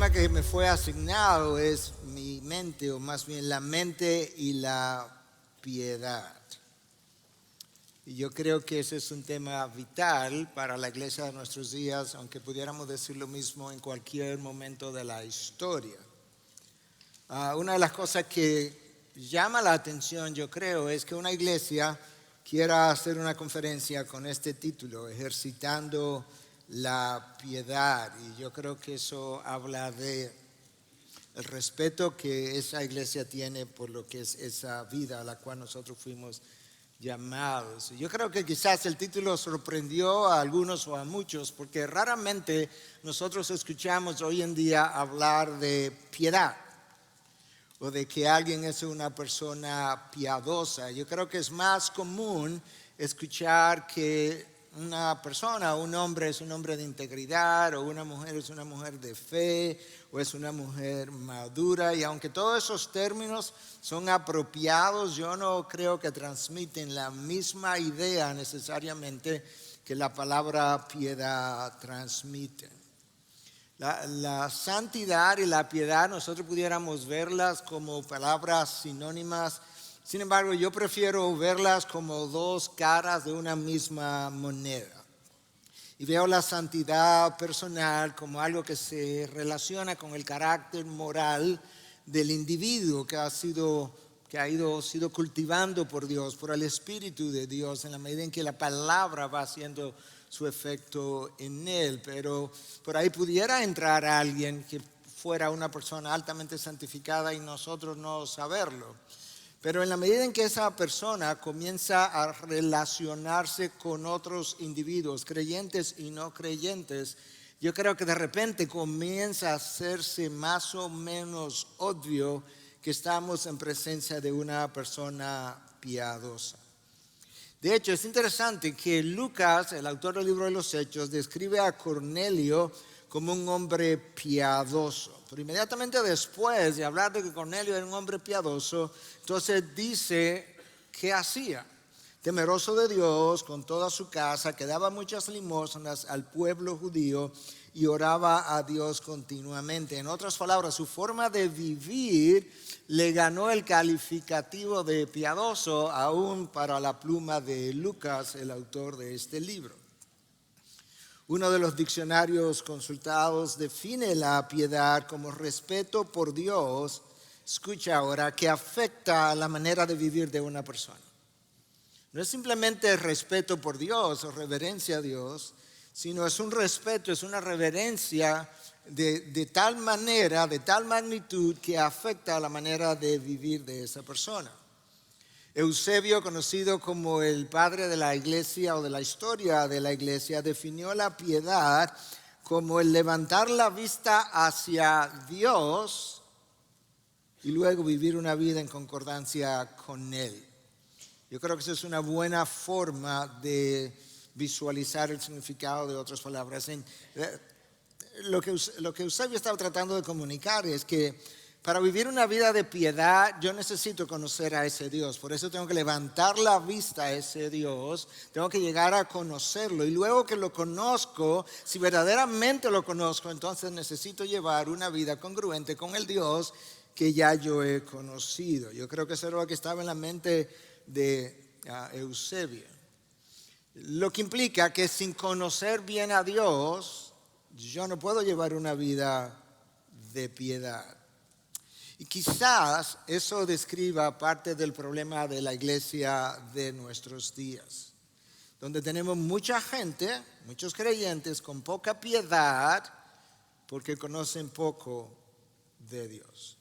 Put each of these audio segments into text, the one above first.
tema que me fue asignado es mi mente, o más bien la mente y la piedad. Y yo creo que ese es un tema vital para la iglesia de nuestros días, aunque pudiéramos decir lo mismo en cualquier momento de la historia. Una de las cosas que llama la atención, yo creo, es que una iglesia quiera hacer una conferencia con este título, Ejercitando la Piedad. Y yo creo que eso habla de el respeto que esa iglesia tiene por lo que es esa vida a la cual nosotros fuimos llamados. Yo creo que quizás el título sorprendió a algunos o a muchos, porque raramente nosotros escuchamos hoy en día hablar de piedad o de que alguien es una persona piadosa. Yo creo que es más común escuchar que una persona, un hombre es un hombre de integridad, o una mujer es una mujer de fe, o es una mujer madura. Y aunque todos esos términos son apropiados, yo no creo que transmiten la misma idea necesariamente que la palabra piedad transmite. La santidad y la piedad nosotros pudiéramos verlas como palabras sinónimas. Sin embargo, yo prefiero verlas como dos caras de una misma moneda. Y veo la santidad personal como algo que se relaciona con el carácter moral del individuo que ha sido cultivando por Dios, por el Espíritu de Dios, en la medida en que la palabra va haciendo su efecto en él. Pero por ahí pudiera entrar alguien que fuera una persona altamente santificada y nosotros no saberlo. Pero en la medida en que esa persona comienza a relacionarse con otros individuos, creyentes y no creyentes, yo creo que de repente comienza a hacerse más o menos obvio que estamos en presencia de una persona piadosa. De hecho, es interesante que Lucas, el autor del libro de los Hechos, describe a Cornelio como un hombre piadoso. Pero inmediatamente después de hablar de que Cornelio era un hombre piadoso, entonces dice qué hacía. Temeroso de Dios con toda su casa, que daba muchas limosnas al pueblo judío y oraba a Dios continuamente. En otras palabras, su forma de vivir le ganó el calificativo de piadoso aún para la pluma de Lucas, el autor de este libro. Uno de los diccionarios consultados define la piedad como respeto por Dios, escucha ahora, que afecta la manera de vivir de una persona. No es simplemente respeto por Dios o reverencia a Dios, sino es un respeto, es una reverencia de tal manera, de tal magnitud que afecta la manera de vivir de esa persona. Eusebio, conocido como el padre de la iglesia o de la historia de la iglesia, definió la piedad como el levantar la vista hacia Dios y luego vivir una vida en concordancia con Él. Yo creo que esa es una buena forma de visualizar el significado de otras palabras. Lo que Eusebio estaba tratando de comunicar es que para vivir una vida de piedad yo necesito conocer a ese Dios. Por eso tengo que levantar la vista a ese Dios, tengo que llegar a conocerlo. Y luego que lo conozco, si verdaderamente lo conozco, entonces necesito llevar una vida congruente con el Dios que ya yo he conocido. Yo creo que eso era lo que estaba en la mente de Eusebio. Lo que implica que sin conocer bien a Dios, yo no puedo llevar una vida de piedad. Y quizás eso describa parte del problema de la iglesia de nuestros días, donde tenemos mucha gente, muchos creyentes con poca piedad porque conocen poco de Dios.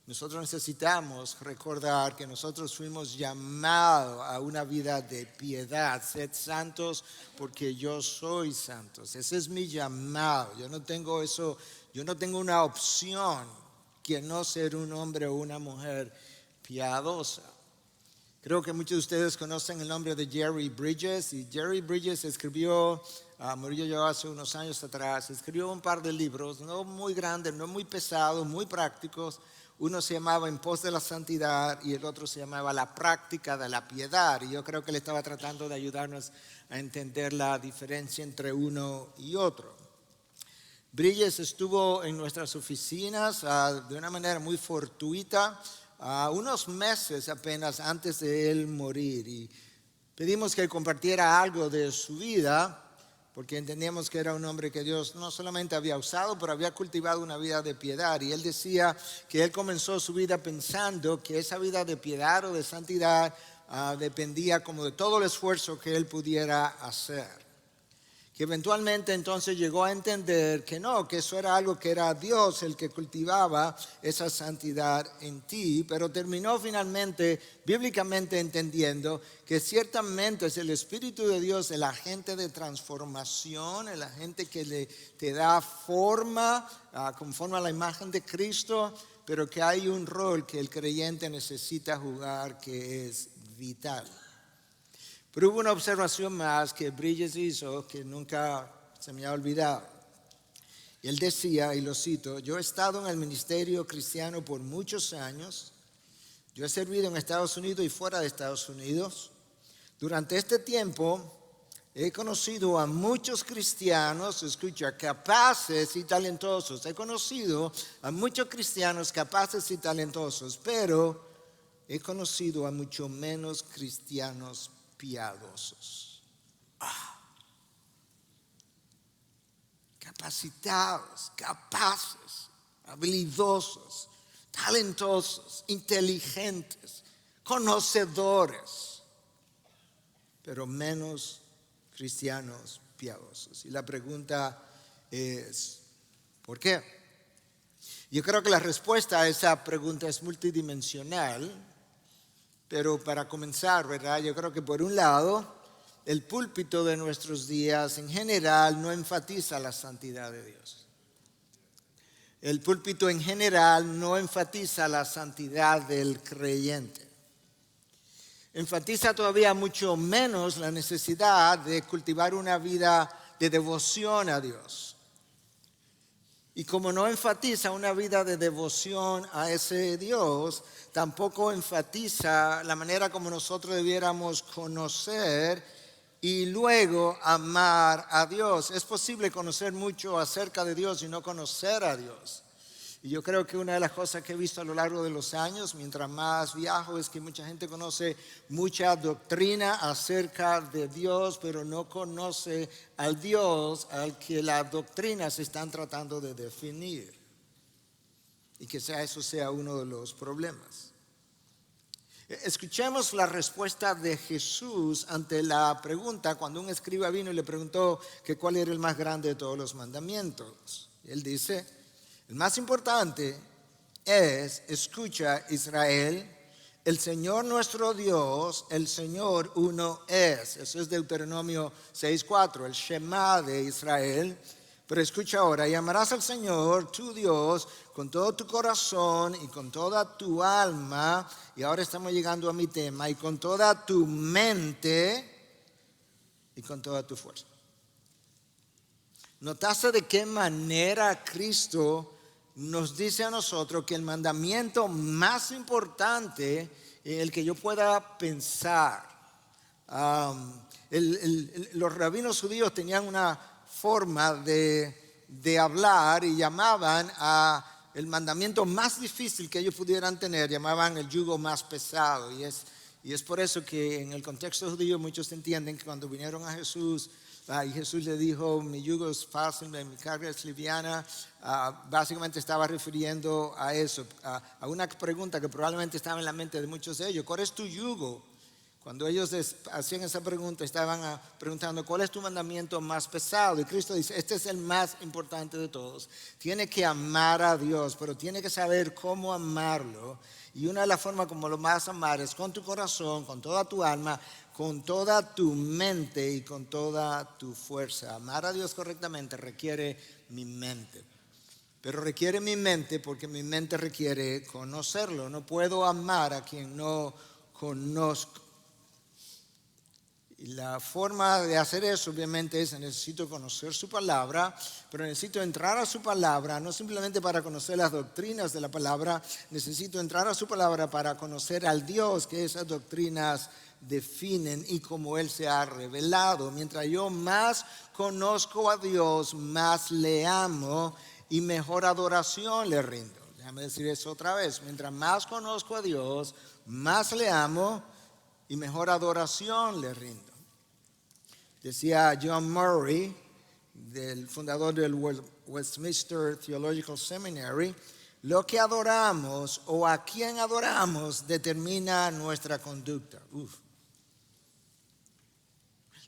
Nosotros necesitamos recordar que nosotros fuimos llamados a una vida de piedad. Sed santos porque yo soy santo. Ese es mi llamado. Yo no tengo una opción que no ser un hombre o una mujer piadosa. Creo que muchos de ustedes conocen el nombre de Jerry Bridges, y Jerry Bridges escribió, murió yo hace unos años atrás, escribió un par de libros, no muy grandes, no muy pesados, muy prácticos. Uno se llamaba En pos de la santidad y el otro se llamaba La práctica de la piedad, y yo creo que él estaba tratando de ayudarnos a entender la diferencia entre uno y otro. Bridges estuvo en nuestras oficinas de una manera muy fortuita, unos meses apenas antes de él morir. Y pedimos que compartiera algo de su vida, porque entendíamos que era un hombre que Dios no solamente había usado, pero había cultivado una vida de piedad. Y él decía que él comenzó su vida pensando que esa vida de piedad o de santidad dependía como de todo el esfuerzo que él pudiera hacer. Que eventualmente entonces llegó a entender que no, que eso era algo que era Dios el que cultivaba esa santidad en ti, pero terminó finalmente bíblicamente entendiendo que ciertamente es el Espíritu de Dios el agente de transformación, el agente que te da forma conforme a la imagen de Cristo, pero que hay un rol que el creyente necesita jugar que es vital. Pero hubo una observación más que Bridges hizo que nunca se me ha olvidado. Él decía, y lo cito: yo he estado en el ministerio cristiano por muchos años. Yo he servido en Estados Unidos y fuera de Estados Unidos. Durante este tiempo he conocido a muchos cristianos, escucha, capaces y talentosos. He conocido a muchos cristianos capaces y talentosos, pero he conocido a mucho menos cristianos piadosos, capacitados, capaces, habilidosos, talentosos, inteligentes, conocedores, pero menos cristianos piadosos. Y la pregunta es, ¿por qué? Yo creo que la respuesta a esa pregunta es multidimensional. Pero para comenzar, ¿verdad? Yo creo que por un lado, el púlpito de nuestros días en general no enfatiza la santidad de Dios. El púlpito en general no enfatiza la santidad del creyente. Enfatiza todavía mucho menos la necesidad de cultivar una vida de devoción a Dios. Y como no enfatiza una vida de devoción a ese Dios, tampoco enfatiza la manera como nosotros debiéramos conocer y luego amar a Dios. Es posible conocer mucho acerca de Dios y no conocer a Dios. Y yo creo que una de las cosas que he visto a lo largo de los años, mientras más viajo, es que mucha gente conoce mucha doctrina acerca de Dios, pero no conoce al Dios al que las doctrinas se están tratando de definir. Y que eso sea uno de los problemas. Escuchemos la respuesta de Jesús ante la pregunta cuando un escriba vino y le preguntó que cuál era el más grande de todos los mandamientos. Él dice: el más importante es, escucha Israel, el Señor nuestro Dios, el Señor uno es. Eso es Deuteronomio 6:4, el Shema de Israel. Pero escucha ahora: y amarás al Señor tu Dios con todo tu corazón y con toda tu alma. Y ahora estamos llegando a mi tema: y con toda tu mente y con toda tu fuerza. ¿Notaste de qué manera Cristo nos dice a nosotros que el mandamiento más importante en el que yo pueda pensar? Los rabinos judíos tenían una forma de hablar y llamaban a el mandamiento más difícil que ellos pudieran tener, llamaban el yugo más pesado. Y es por eso que en el contexto judío muchos entienden que cuando vinieron a Jesús, y Jesús le dijo: mi yugo es fácil, mi carga es liviana, básicamente estaba refiriendo a eso, a una pregunta que probablemente estaba en la mente de muchos de ellos: ¿cuál es tu yugo? Cuando ellos hacían esa pregunta, estaban preguntando: ¿cuál es tu mandamiento más pesado? Y Cristo dice: este es el más importante de todos. Tiene que amar a Dios, pero tiene que saber cómo amarlo. Y una de las formas como lo vas a amar es con tu corazón, con toda tu alma, con toda tu mente y con toda tu fuerza. Amar a Dios correctamente requiere mi mente. Pero requiere mi mente porque mi mente requiere conocerlo. No puedo amar a quien no conozco. Y la forma de hacer eso obviamente es necesito conocer su palabra, pero necesito entrar a su palabra, no simplemente para conocer las doctrinas de la palabra, necesito entrar a su palabra para conocer al Dios que esas doctrinas definen y cómo Él se ha revelado. Mientras yo más conozco a Dios, más le amo y mejor adoración le rindo. Déjame decir eso otra vez. Mientras más conozco a Dios, más le amo y mejor adoración le rindo. Decía John Murray, del fundador del Westminster Theological Seminary, lo que adoramos o a quien adoramos determina nuestra conducta.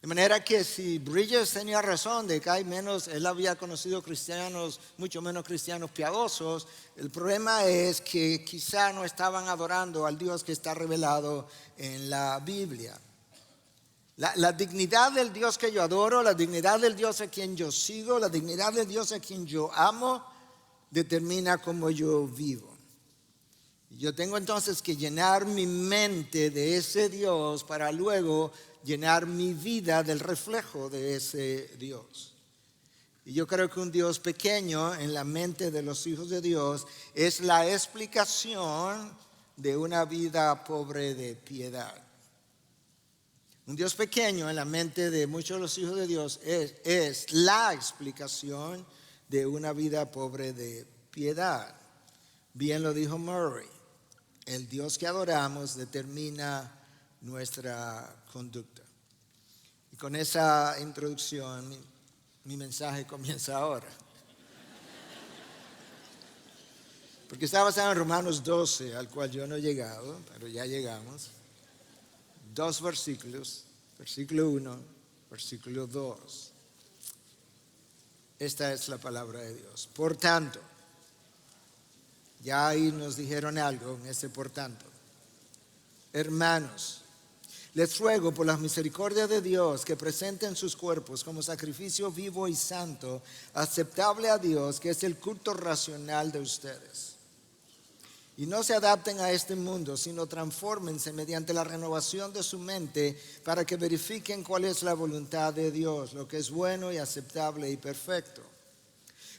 De manera que si Bridges tenía razón de que hay menos, él había conocido cristianos, mucho menos cristianos piadosos, el problema es que quizá no estaban adorando al Dios que está revelado en la Biblia. La dignidad del Dios que yo adoro, la dignidad del Dios a quien yo sigo, la dignidad del Dios a quien yo amo, determina cómo yo vivo. Yo tengo entonces que llenar mi mente de ese Dios para luego llenar mi vida del reflejo de ese Dios. Y yo creo que un Dios pequeño en la mente de los hijos de Dios es la explicación de una vida pobre de piedad. Un Dios pequeño en la mente de muchos de los hijos de Dios es la explicación de una vida pobre de piedad. Bien lo dijo Murray, el Dios que adoramos determina nuestra conducta. Y con esa introducción, mi mensaje comienza ahora. Porque está basado en Romanos 12, al cual yo no he llegado, pero ya llegamos. 2 versículos, versículo 1, versículo 2. Esta es la palabra de Dios. Por tanto, ya ahí nos dijeron algo en ese por tanto. Hermanos, les ruego por las misericordias de Dios que presenten sus cuerpos como sacrificio vivo y santo, aceptable a Dios, que es el culto racional de ustedes. Y no se adapten a este mundo, sino transfórmense mediante la renovación de su mente para que verifiquen cuál es la voluntad de Dios, lo que es bueno y aceptable y perfecto.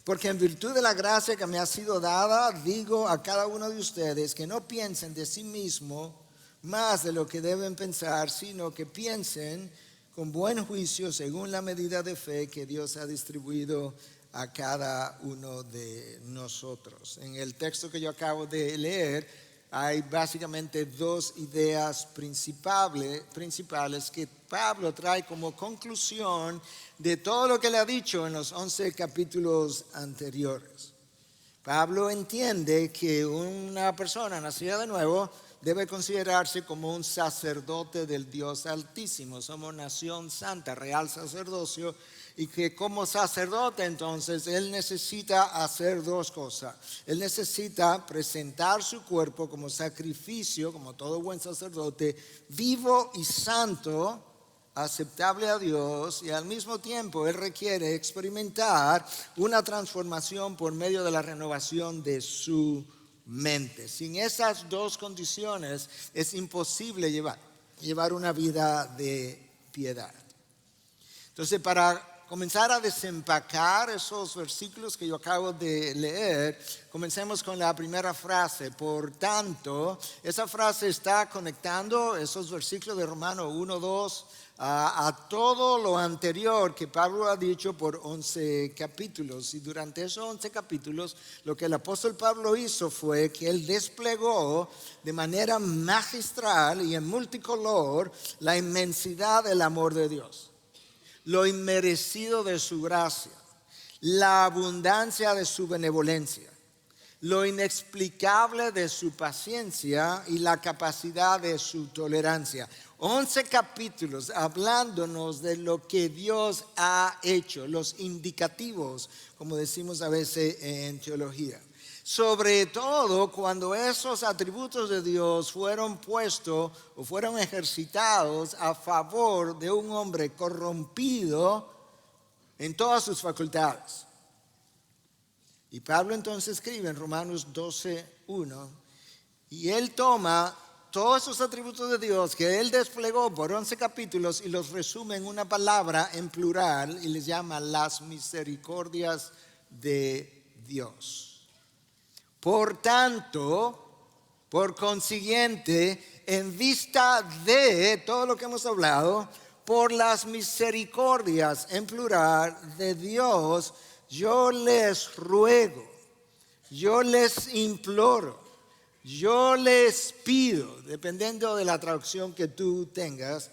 Porque en virtud de la gracia que me ha sido dada, digo a cada uno de ustedes que no piensen de sí mismo más de lo que deben pensar, sino que piensen con buen juicio según la medida de fe que Dios ha distribuido a cada uno de nosotros. En el texto que yo acabo de leer hay básicamente 2 ideas principales que Pablo trae como conclusión de todo lo que le ha dicho en los 11 capítulos anteriores. Pablo entiende que una persona nacida de nuevo debe considerarse como un sacerdote del Dios Altísimo. Somos nación santa, real sacerdocio, y que como sacerdote entonces él necesita hacer 2 cosas. Él necesita presentar su cuerpo como sacrificio, como todo buen sacerdote, vivo y santo, aceptable a Dios, y al mismo tiempo él requiere experimentar una transformación por medio de la renovación de su mente. Sin esas 2 condiciones es imposible llevar una vida de piedad. Entonces, para comenzar a desempacar esos versículos que yo acabo de leer, comencemos con la primera frase. Por tanto, esa frase está conectando esos versículos de Romanos 1, 2 a todo lo anterior que Pablo ha dicho por 11 capítulos. Y durante esos 11 capítulos, lo que el apóstol Pablo hizo fue que él desplegó de manera magistral y en multicolor la inmensidad del amor de Dios, lo inmerecido de su gracia, la abundancia de su benevolencia, lo inexplicable de su paciencia y la capacidad de su tolerancia. 11 capítulos hablándonos de lo que Dios ha hecho, los indicativos, como decimos a veces en teología. Sobre todo cuando esos atributos de Dios fueron puestos o fueron ejercitados a favor de un hombre corrompido en todas sus facultades. Y Pablo entonces escribe en Romanos 12:1, y él toma todos esos atributos de Dios que Él desplegó por 11 capítulos y los resume en una palabra en plural y les llama las misericordias de Dios. Por tanto, por consiguiente, en vista de todo lo que hemos hablado, por las misericordias en plural de Dios, yo les ruego, yo les imploro, yo les pido, dependiendo de la traducción que tú tengas,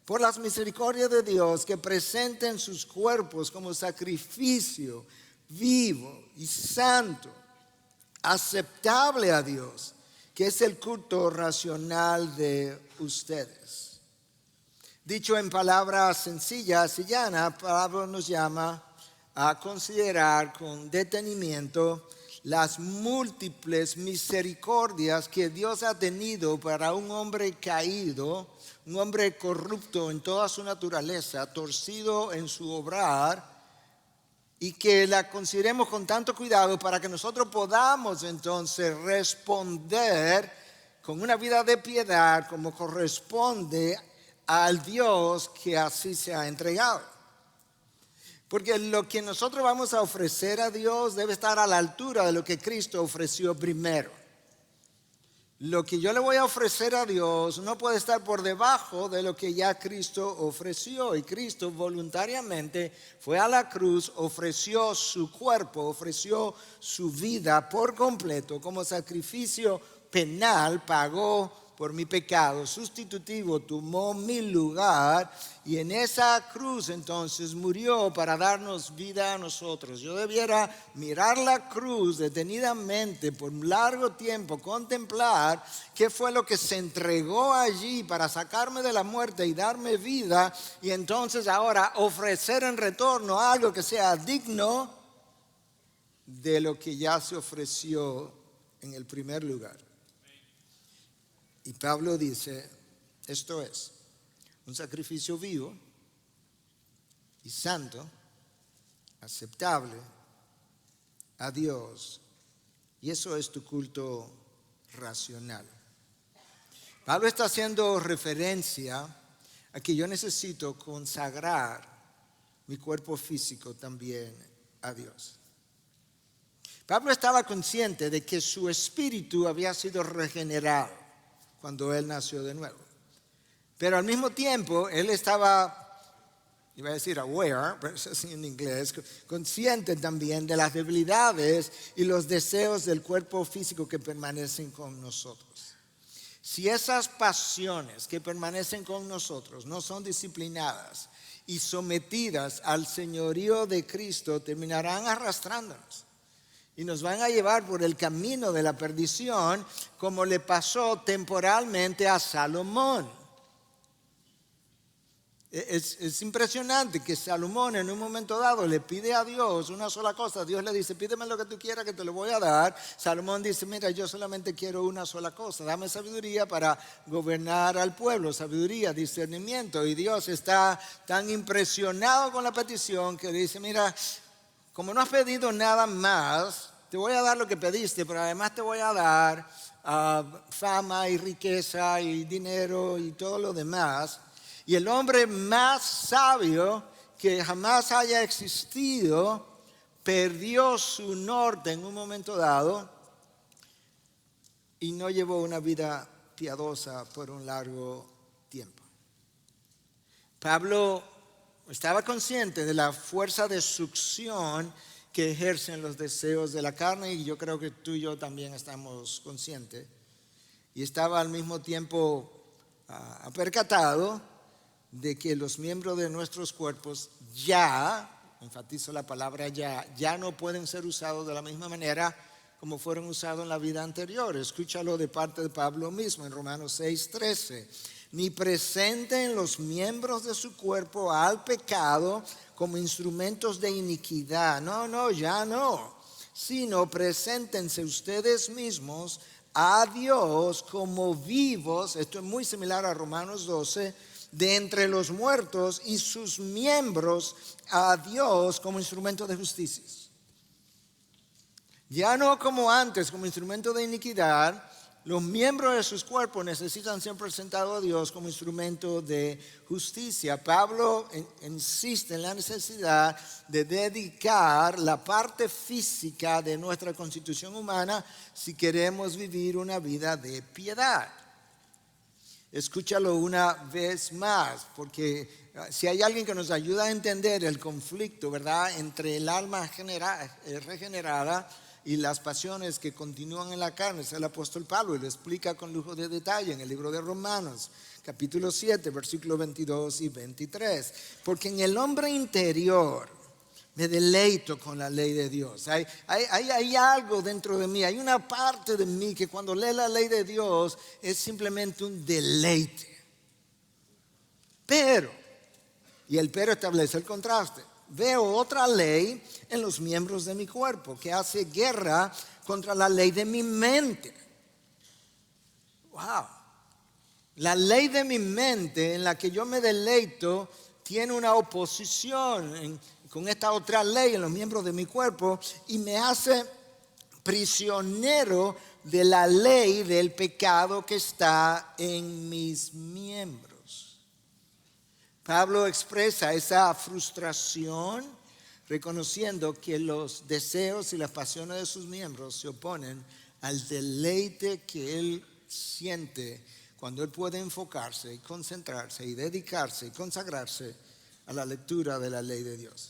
por las misericordias de Dios, que presenten sus cuerpos como sacrificio vivo y santo, aceptable a Dios, que es el culto racional de ustedes. Dicho en palabras sencillas y llanas, Pablo nos llama a considerar con detenimiento las múltiples misericordias que Dios ha tenido para un hombre caído, un hombre corrupto en toda su naturaleza, torcido en su obrar, y que la consideremos con tanto cuidado para que nosotros podamos entonces responder con una vida de piedad como corresponde al Dios que así se ha entregado. Porque lo que nosotros vamos a ofrecer a Dios debe estar a la altura de lo que Cristo ofreció primero. Lo que yo le voy a ofrecer a Dios no puede estar por debajo de lo que ya Cristo ofreció. Y Cristo voluntariamente fue a la cruz, ofreció su cuerpo, ofreció su vida por completo como sacrificio penal, pagó por mi pecado, sustitutivo, tomó mi lugar y en esa cruz entonces murió para darnos vida a nosotros. Yo debiera mirar la cruz detenidamente por un largo tiempo, contemplar qué fue lo que se entregó allí para sacarme de la muerte y darme vida, y entonces ahora ofrecer en retorno algo que sea digno de lo que ya se ofreció en el primer lugar. Y Pablo dice, esto es un sacrificio vivo y santo, aceptable a Dios, y eso es tu culto racional. Pablo está haciendo referencia a que yo necesito consagrar mi cuerpo físico también a Dios. Pablo estaba consciente de que su espíritu había sido regenerado cuando él nació de nuevo. Pero al mismo tiempo, él estaba, iba a decir aware, pero eso es en inglés, consciente también de las debilidades y los deseos del cuerpo físico que permanecen con nosotros. Si esas pasiones que permanecen con nosotros no son disciplinadas y sometidas al señorío de Cristo, terminarán arrastrándonos y nos van a llevar por el camino de la perdición, como le pasó temporalmente a Salomón. Es impresionante que Salomón en un momento dado le pide a Dios una sola cosa. Dios le dice, pídeme lo que tú quieras que te lo voy a dar. Salomón dice, mira, yo solamente quiero una sola cosa. Dame sabiduría para gobernar al pueblo. Sabiduría, discernimiento. Y Dios está tan impresionado con la petición que dice, mira, como no has pedido nada más, te voy a dar lo que pediste, pero además te voy a dar fama y riqueza y dinero y todo lo demás. Y el hombre más sabio que jamás haya existido perdió su norte en un momento dado y no llevó una vida piadosa por un largo tiempo. Pablo estaba consciente de la fuerza de succión que ejercen los deseos de la carne, y yo creo que tú y yo también estamos conscientes. Y estaba al mismo tiempo percatado de que los miembros de nuestros cuerpos ya, enfatizo la palabra ya no pueden ser usados de la misma manera como fueron usados en la vida anterior. Escúchalo de parte de Pablo mismo en Romanos 6:13. Ni presenten los miembros de su cuerpo al pecado como instrumentos de iniquidad. No, ya no. Sino preséntense ustedes mismos a Dios como vivos. Esto es muy similar a Romanos 12. De entre los muertos, y sus miembros a Dios como instrumento de justicia. Ya no como antes, como instrumento de iniquidad, los miembros de sus cuerpos necesitan ser presentados a Dios como instrumento de justicia. Pablo insiste en la necesidad de dedicar la parte física de nuestra constitución humana si queremos vivir una vida de piedad. Escúchalo una vez más, porque si hay alguien que nos ayuda a entender el conflicto, ¿verdad?, entre el alma regenerada y las pasiones que continúan en la carne, es el apóstol Pablo, y lo explica con lujo de detalle en el libro de Romanos, capítulo 7, versículos 22 y 23. Porque en el hombre interior me deleito con la ley de Dios. Hay algo dentro de mí, hay una parte de mí que cuando lee la ley de Dios es simplemente un deleite. Pero, y el pero establece el contraste, veo otra ley en los miembros de mi cuerpo que hace guerra contra la ley de mi mente. Wow. La ley de mi mente en la que yo me deleito tiene una oposición con esta otra ley en los miembros de mi cuerpo y me hace prisionero de la ley del pecado que está en mis miembros. Pablo expresa esa frustración reconociendo que los deseos y las pasiones de sus miembros se oponen al deleite que él siente cuando él puede enfocarse y concentrarse y dedicarse y consagrarse a la lectura de la ley de Dios.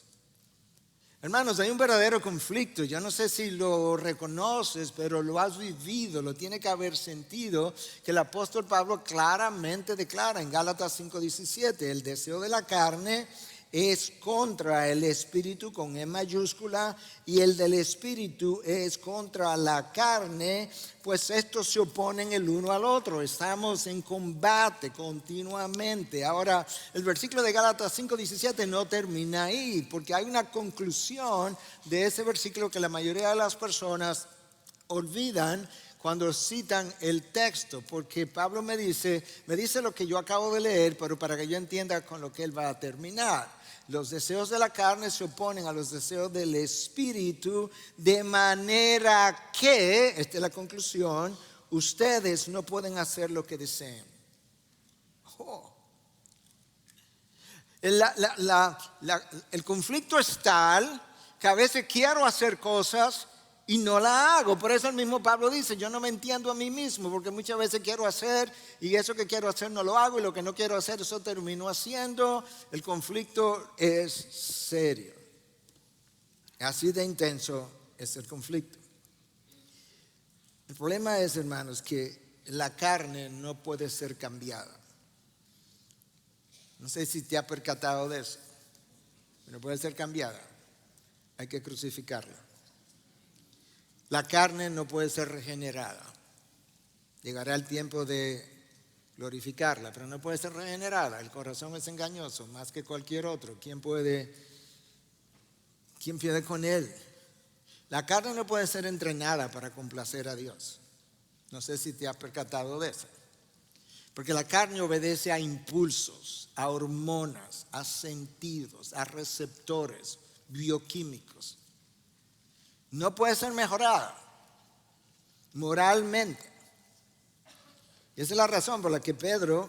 Hermanos, hay un verdadero conflicto. Yo no sé si lo reconoces, pero lo has vivido, lo tiene que haber sentido, que el apóstol Pablo claramente declara en Gálatas 5:17, el deseo de la carne es contra el espíritu con E mayúscula y el del espíritu es contra la carne, pues estos se oponen el uno al otro. Estamos en combate continuamente. Ahora, el versículo de Gálatas 5:17 no termina ahí, porque hay una conclusión de ese versículo que la mayoría de las personas olvidan cuando citan el texto, porque Pablo me dice lo que yo acabo de leer, pero para que yo entienda con lo que él va a terminar. Los deseos de la carne se oponen a los deseos del espíritu, de manera que, esta es la conclusión, ustedes no pueden hacer lo que deseen. Oh. El conflicto es tal que a veces quiero hacer cosas y no la hago. Por eso el mismo Pablo dice, yo no me entiendo a mí mismo, porque muchas veces quiero hacer y eso que quiero hacer no lo hago, y lo que no quiero hacer eso termino haciendo. El conflicto es serio. Así de intenso es el conflicto. El problema es, hermanos, que la carne no puede ser cambiada. No sé si te has percatado de eso. No puede ser cambiada. Hay que crucificarla. La carne no puede ser regenerada. Llegará el tiempo de glorificarla, pero no puede ser regenerada. El corazón es engañoso más que cualquier otro. ¿Quién puede con él? La carne no puede ser entrenada para complacer a Dios. No sé si te has percatado de eso. Porque la carne obedece a impulsos, a hormonas, a sentidos, a receptores bioquímicos. No puede ser mejorada moralmente. Y esa es la razón por la que Pedro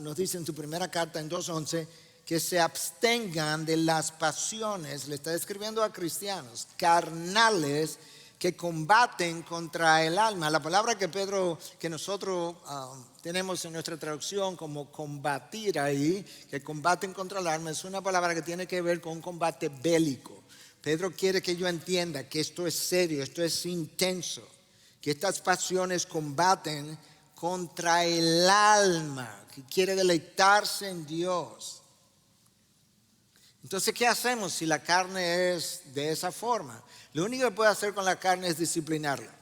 nos dice en su primera carta en 2:11 que se abstengan de las pasiones. Le está escribiendo a cristianos carnales que combaten contra el alma. La palabra que nosotros tenemos en nuestra traducción como combatir ahí, que combaten contra el alma, es una palabra que tiene que ver con un combate bélico. Pedro quiere que yo entienda que esto es serio, esto es intenso, que estas pasiones combaten contra el alma, que quiere deleitarse en Dios. Entonces, ¿qué hacemos si la carne es de esa forma? Lo único que puede hacer con la carne es disciplinarla.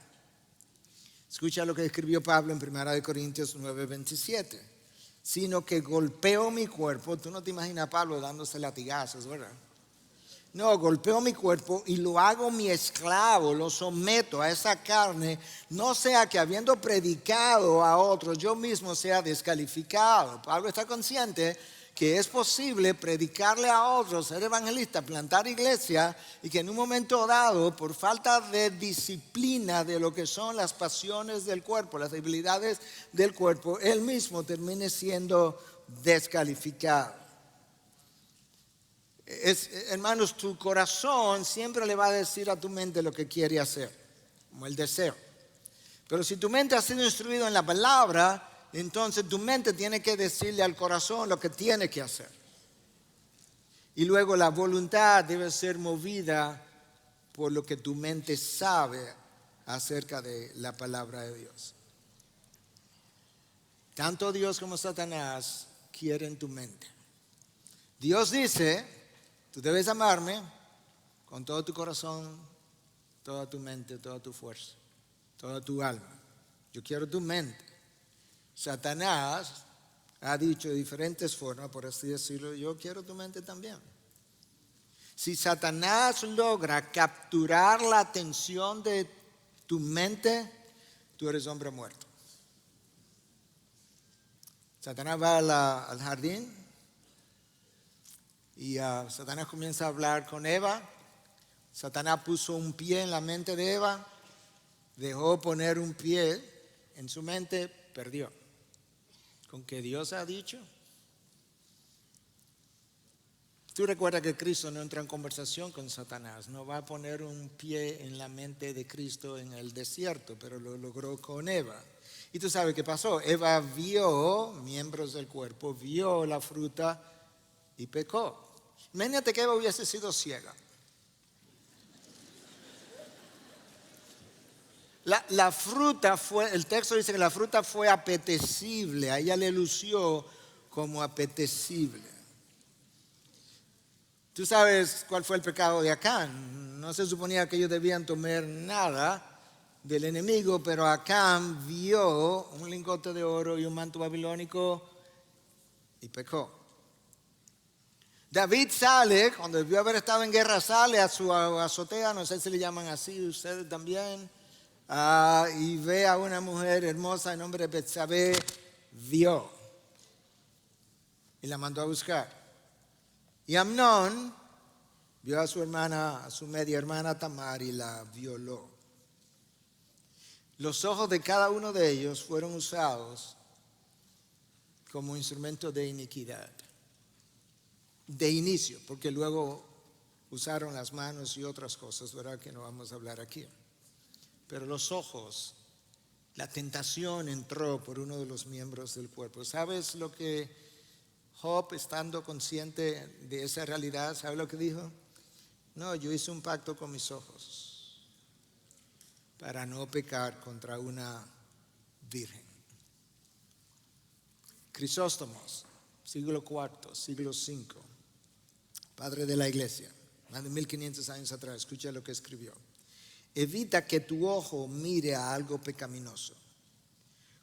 Escucha lo que escribió Pablo en 1 Corintios 9:27. Sino que golpeo mi cuerpo. Tú no te imaginas a Pablo dándose latigazos, ¿verdad? No, golpeo mi cuerpo y lo hago mi esclavo, lo someto a esa carne, no sea que habiendo predicado a otros, yo mismo sea descalificado. Pablo está consciente que es posible predicarle a otros, ser evangelista, plantar iglesia, y que en un momento dado, por falta de disciplina de lo que son las pasiones del cuerpo, las debilidades del cuerpo, él mismo termine siendo descalificado. Hermanos, tu corazón siempre le va a decir a tu mente lo que quiere hacer, como el deseo. Pero si tu mente ha sido instruido en la palabra, entonces tu mente tiene que decirle al corazón lo que tiene que hacer. Y luego la voluntad debe ser movida por lo que tu mente sabe acerca de la palabra de Dios. Tanto Dios como Satanás quieren tu mente. Dios dice, tú debes amarme con todo tu corazón, toda tu mente, toda tu fuerza, toda tu alma. Yo quiero tu mente. Satanás ha dicho de diferentes formas, por así decirlo, yo quiero tu mente también. Si Satanás logra capturar la atención de tu mente, tú eres hombre muerto. Satanás va al jardín y Satanás comienza a hablar con Eva. Satanás puso un pie en la mente de Eva, dejó poner un pie en su mente, perdió. ¿Con qué Dios ha dicho? Tú recuerdas que Cristo no entra en conversación con Satanás, no va a poner un pie en la mente de Cristo en el desierto, pero lo logró con Eva. Y tú sabes qué pasó. Eva vio miembros del cuerpo, vio la fruta y pecó. Imagínate que Eva hubiese sido ciega. La fruta fue, el texto dice que la fruta fue apetecible, a ella le lució como apetecible. Tú sabes cuál fue el pecado de Acán. No se suponía que ellos debían tomar nada del enemigo, pero Acán vio un lingote de oro y un manto babilónico y pecó. David sale, cuando debió haber estado en guerra, sale a su azotea, no sé si le llaman así, ustedes también. Y ve a una mujer hermosa de nombre de Betsabé, vio y la mandó a buscar. Y Amnón vio a su hermana, a su media hermana Tamar, y la violó. Los ojos de cada uno de ellos fueron usados como instrumento de iniquidad. De inicio, porque luego usaron las manos y otras cosas, ¿verdad? Que no vamos a hablar aquí. Pero los ojos, la tentación entró por uno de los miembros del cuerpo. ¿Sabes lo que Job, estando consciente de esa realidad, sabe lo que dijo? No, yo hice un pacto con mis ojos para no pecar contra una virgen. Crisóstomos, siglo IV, siglo V, padre de la iglesia, más de 1500 años atrás, escucha lo que escribió. Evita que tu ojo mire a algo pecaminoso,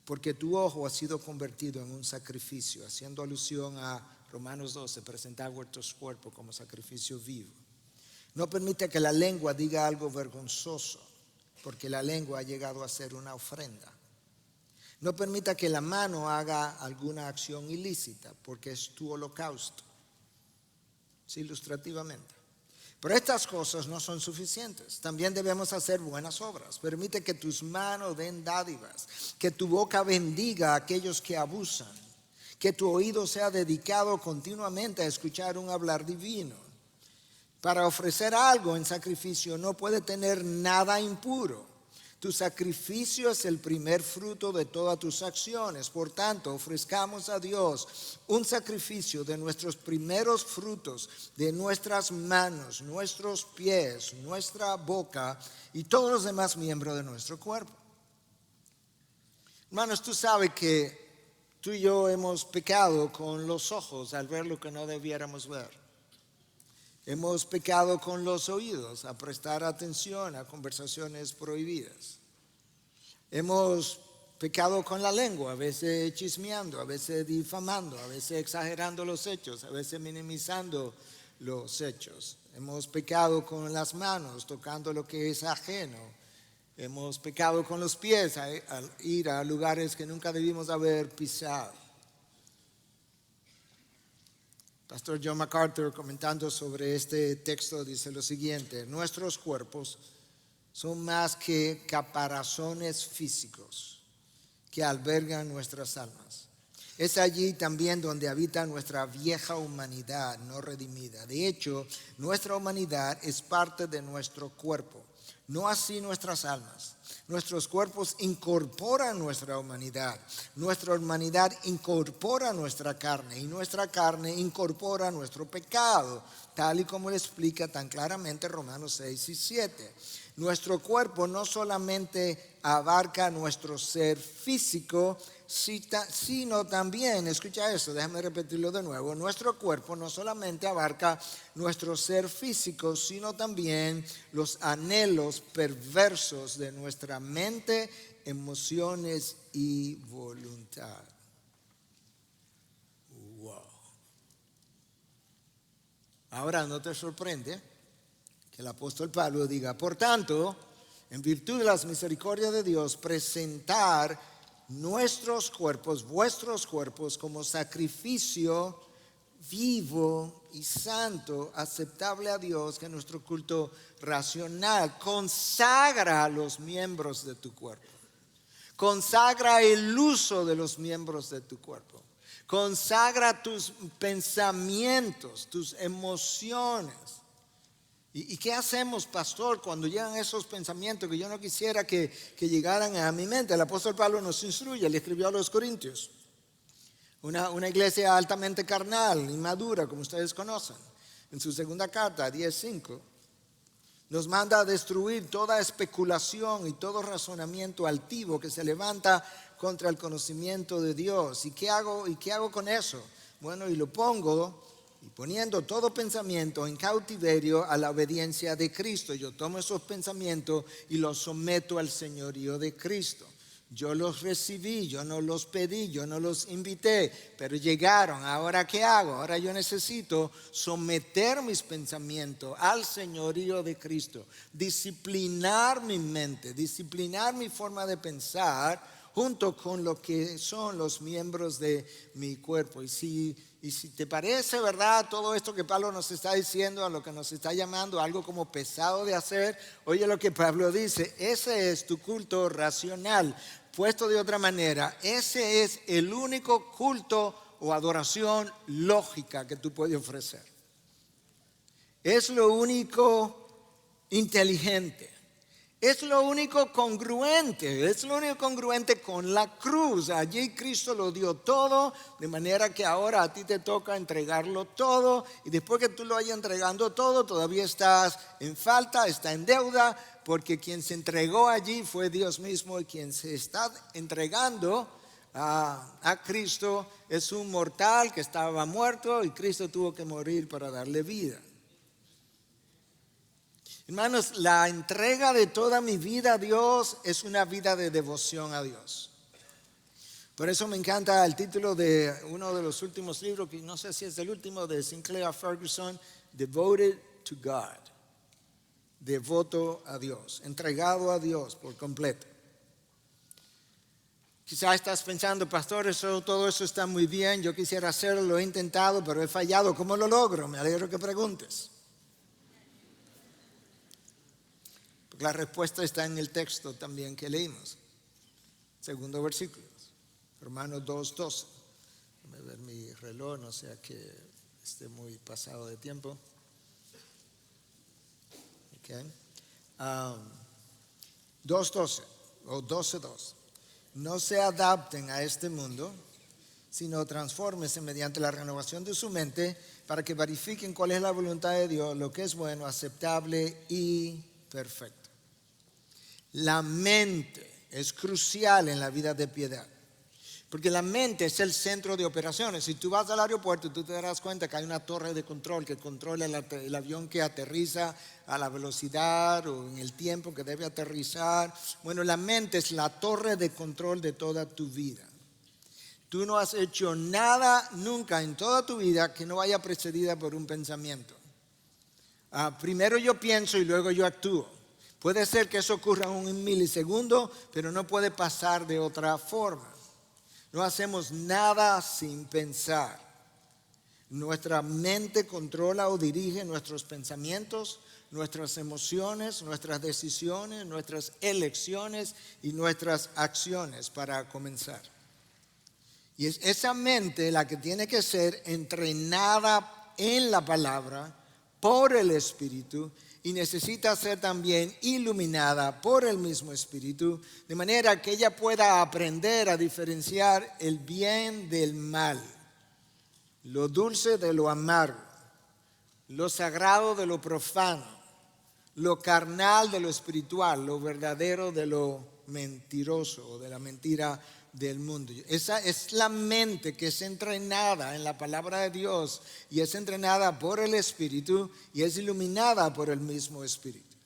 porque tu ojo ha sido convertido en un sacrificio, haciendo alusión a Romanos 12, presentar vuestros cuerpos como sacrificio vivo. No permite que la lengua diga algo vergonzoso, porque la lengua ha llegado a ser una ofrenda. No permita que la mano haga alguna acción ilícita, porque es tu holocausto. Sí, ilustrativamente. Pero estas cosas no son suficientes. También debemos hacer buenas obras. Permite que tus manos den dádivas, que tu boca bendiga a aquellos que abusan, que tu oído sea dedicado continuamente a escuchar un hablar divino. Para ofrecer algo en sacrificio no puede tener nada impuro. Tu sacrificio es el primer fruto de todas tus acciones. Por tanto, ofrezcamos a Dios un sacrificio de nuestros primeros frutos, de nuestras manos, nuestros pies, nuestra boca y todos los demás miembros de nuestro cuerpo. Hermanos, tú sabes que tú y yo hemos pecado con los ojos al ver lo que no debiéramos ver. Hemos pecado con los oídos a prestar atención a conversaciones prohibidas. Hemos pecado con la lengua, a veces chismeando, a veces difamando, a veces exagerando los hechos, a veces minimizando los hechos. Hemos pecado con las manos, tocando lo que es ajeno. Hemos pecado con los pies al ir a lugares que nunca debimos haber pisado. Pastor John MacArthur, comentando sobre este texto, dice lo siguiente: nuestros cuerpos son más que caparazones físicos que albergan nuestras almas. Es allí también donde habita nuestra vieja humanidad no redimida. De hecho, nuestra humanidad es parte de nuestro cuerpo, no así nuestras almas. Nuestros cuerpos incorporan nuestra humanidad incorpora nuestra carne y nuestra carne incorpora nuestro pecado, tal y como le explica tan claramente Romanos 6 y 7. Nuestro cuerpo no solamente abarca nuestro ser físico, sino también, escucha eso, déjame repetirlo de nuevo, nuestro cuerpo no solamente abarca nuestro ser físico, sino también los anhelos perversos de nuestra mente, emociones y voluntad. Wow. Ahora, ¿no te sorprende que el apóstol Pablo diga: por tanto, en virtud de las misericordias de Dios, presentar nuestros cuerpos, vuestros cuerpos, como sacrificio vivo y santo, aceptable a Dios, que nuestro culto racional? Consagra los miembros de tu cuerpo. Consagra el uso de los miembros de tu cuerpo. Consagra tus pensamientos, tus emociones. ¿Y qué hacemos, pastor, cuando llegan esos pensamientos que yo no quisiera que llegaran a mi mente? El apóstol Pablo nos instruye, le escribió a los Corintios, una iglesia altamente carnal, inmadura, como ustedes conocen. En su segunda carta, 10:5, nos manda a destruir toda especulación y todo razonamiento altivo que se levanta contra el conocimiento de Dios. ¿Y qué hago con eso? Bueno, y lo pongo, y poniendo todo pensamiento en cautiverio a la obediencia de Cristo. Yo tomo esos pensamientos y los someto al señorío de Cristo. Yo los recibí, yo no los pedí, yo no los invité, pero llegaron. ¿Ahora qué hago? Ahora yo necesito someter mis pensamientos al señorío de Cristo, disciplinar mi mente, disciplinar mi forma de pensar junto con lo que son los miembros de mi cuerpo. Y si te parece verdad todo esto que Pablo nos está diciendo, a lo que nos está llamando algo como pesado de hacer, oye lo que Pablo dice: ese es tu culto racional. Puesto de otra manera, ese es el único culto o adoración lógica que tú puedes ofrecer. Es lo único inteligente. Es lo único congruente, con la cruz. Allí Cristo lo dio todo, de manera que ahora a ti te toca entregarlo todo. Y después que tú lo hayas entregando todo, todavía estás en falta, está en deuda, porque quien se entregó allí fue Dios mismo, y quien se está entregando a Cristo es un mortal que estaba muerto y Cristo tuvo que morir para darle vida. Hermanos, la entrega de toda mi vida a Dios es una vida de devoción a Dios. Por eso me encanta el título de uno de los últimos libros, que no sé si es el último, de Sinclair Ferguson, Devoted to God. Devoto a Dios, entregado a Dios por completo. Quizás estás pensando: pastor, todo eso está muy bien, yo quisiera hacerlo, lo he intentado, pero he fallado. ¿Cómo lo logro? Me alegro que preguntes. La respuesta está en el texto también que leímos. Segundo versículo, Romanos 2:12. Déjame ver mi reloj, no sea que esté muy pasado de tiempo. Okay. 2:12 o 12:2. No se adapten a este mundo, sino transfórmense mediante la renovación de su mente, para que verifiquen cuál es la voluntad de Dios, lo que es bueno, aceptable y perfecto. La mente es crucial en la vida de piedad, porque la mente es el centro de operaciones. Si tú vas al aeropuerto, tú te darás cuenta que hay una torre de control que controla el avión que aterriza a la velocidad o en el tiempo que debe aterrizar. Bueno, la mente es la torre de control de toda tu vida. Tú no has hecho nada nunca en toda tu vida que no vaya precedida por un pensamiento. Primero yo pienso y luego yo actúo. Puede ser que eso ocurra en un milisegundo, pero no puede pasar de otra forma. No hacemos nada sin pensar. Nuestra mente controla o dirige nuestros pensamientos, nuestras emociones, nuestras decisiones, nuestras elecciones y nuestras acciones, para comenzar. Y es esa mente la que tiene que ser entrenada en la palabra por el Espíritu y necesita ser también iluminada por el mismo Espíritu, de manera que ella pueda aprender a diferenciar el bien del mal, lo dulce de lo amargo, lo sagrado de lo profano, lo carnal de lo espiritual, lo verdadero de lo mentiroso o de la mentira del mundo. Esa es la mente que es entrenada en la palabra de Dios y es entrenada por el Espíritu y es iluminada por el mismo Espíritu.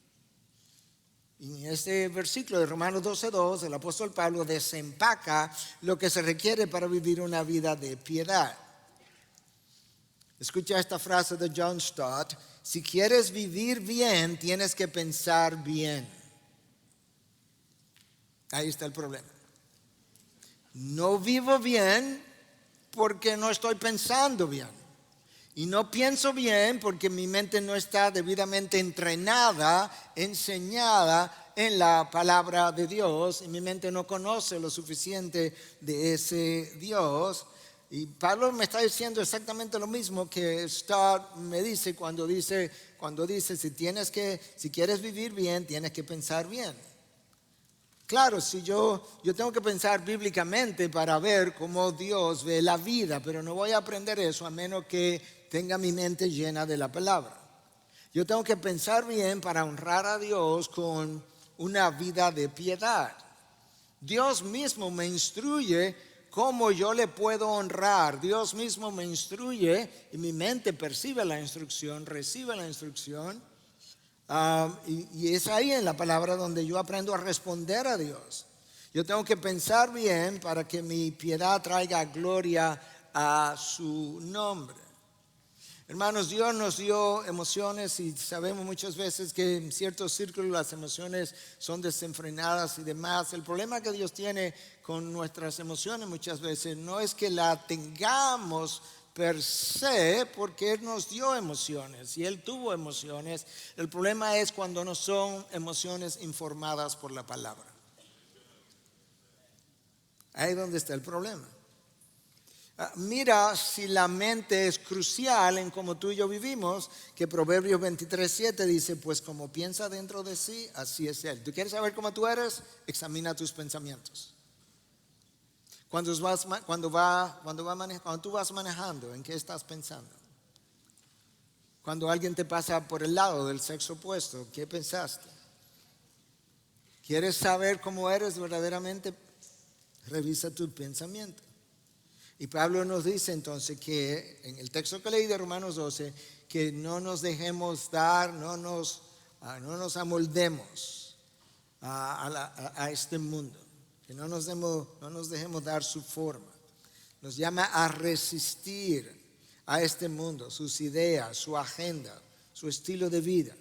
Y en este versículo de Romanos 12:2, el apóstol Pablo desempaca lo que se requiere para vivir una vida de piedad. Escucha esta frase de John Stott: si quieres vivir bien, tienes que pensar bien. Ahí está el problema. No vivo bien porque no estoy pensando bien. Y no pienso bien porque mi mente no está debidamente entrenada, enseñada en la palabra de Dios. Y mi mente no conoce lo suficiente de ese Dios. Y Pablo me está diciendo exactamente lo mismo que Stott me dice cuando dice si quieres vivir bien, tienes que pensar bien. Claro, si yo tengo que pensar bíblicamente para ver cómo Dios ve la vida, pero no voy a aprender eso a menos que tenga mi mente llena de la palabra. Yo tengo que pensar bien para honrar a Dios con una vida de piedad. Dios mismo me instruye cómo yo le puedo honrar. Dios mismo me instruye y mi mente percibe la instrucción, recibe la instrucción. Y es ahí en la palabra donde yo aprendo a responder a Dios. Yo tengo que pensar bien para que mi piedad traiga gloria a su nombre. Hermanos, Dios nos dio emociones y sabemos muchas veces que en ciertos círculos las emociones son desenfrenadas y demás. El problema que Dios tiene con nuestras emociones muchas veces no es que la tengamos per se, porque Él nos dio emociones y Él tuvo emociones. El problema es cuando no son emociones informadas por la palabra. Ahí es donde está el problema. Mira si la mente es crucial en cómo tú y yo vivimos, que Proverbios 23:7 dice: pues como piensa dentro de sí, así es él. ¿Tú quieres saber cómo tú eres? Examina tus pensamientos. Cuando tú vas manejando, ¿en qué estás pensando? Cuando alguien te pasa por el lado del sexo opuesto, ¿qué pensaste? ¿Quieres saber cómo eres verdaderamente? Revisa tu pensamiento. Y Pablo nos dice entonces que en el texto que leí de Romanos 12, que no nos dejemos dar, no nos amoldemos a este mundo, que no nos dejemos dar su forma. Nos llama a resistir a este mundo, sus ideas, su agenda, su estilo de vida.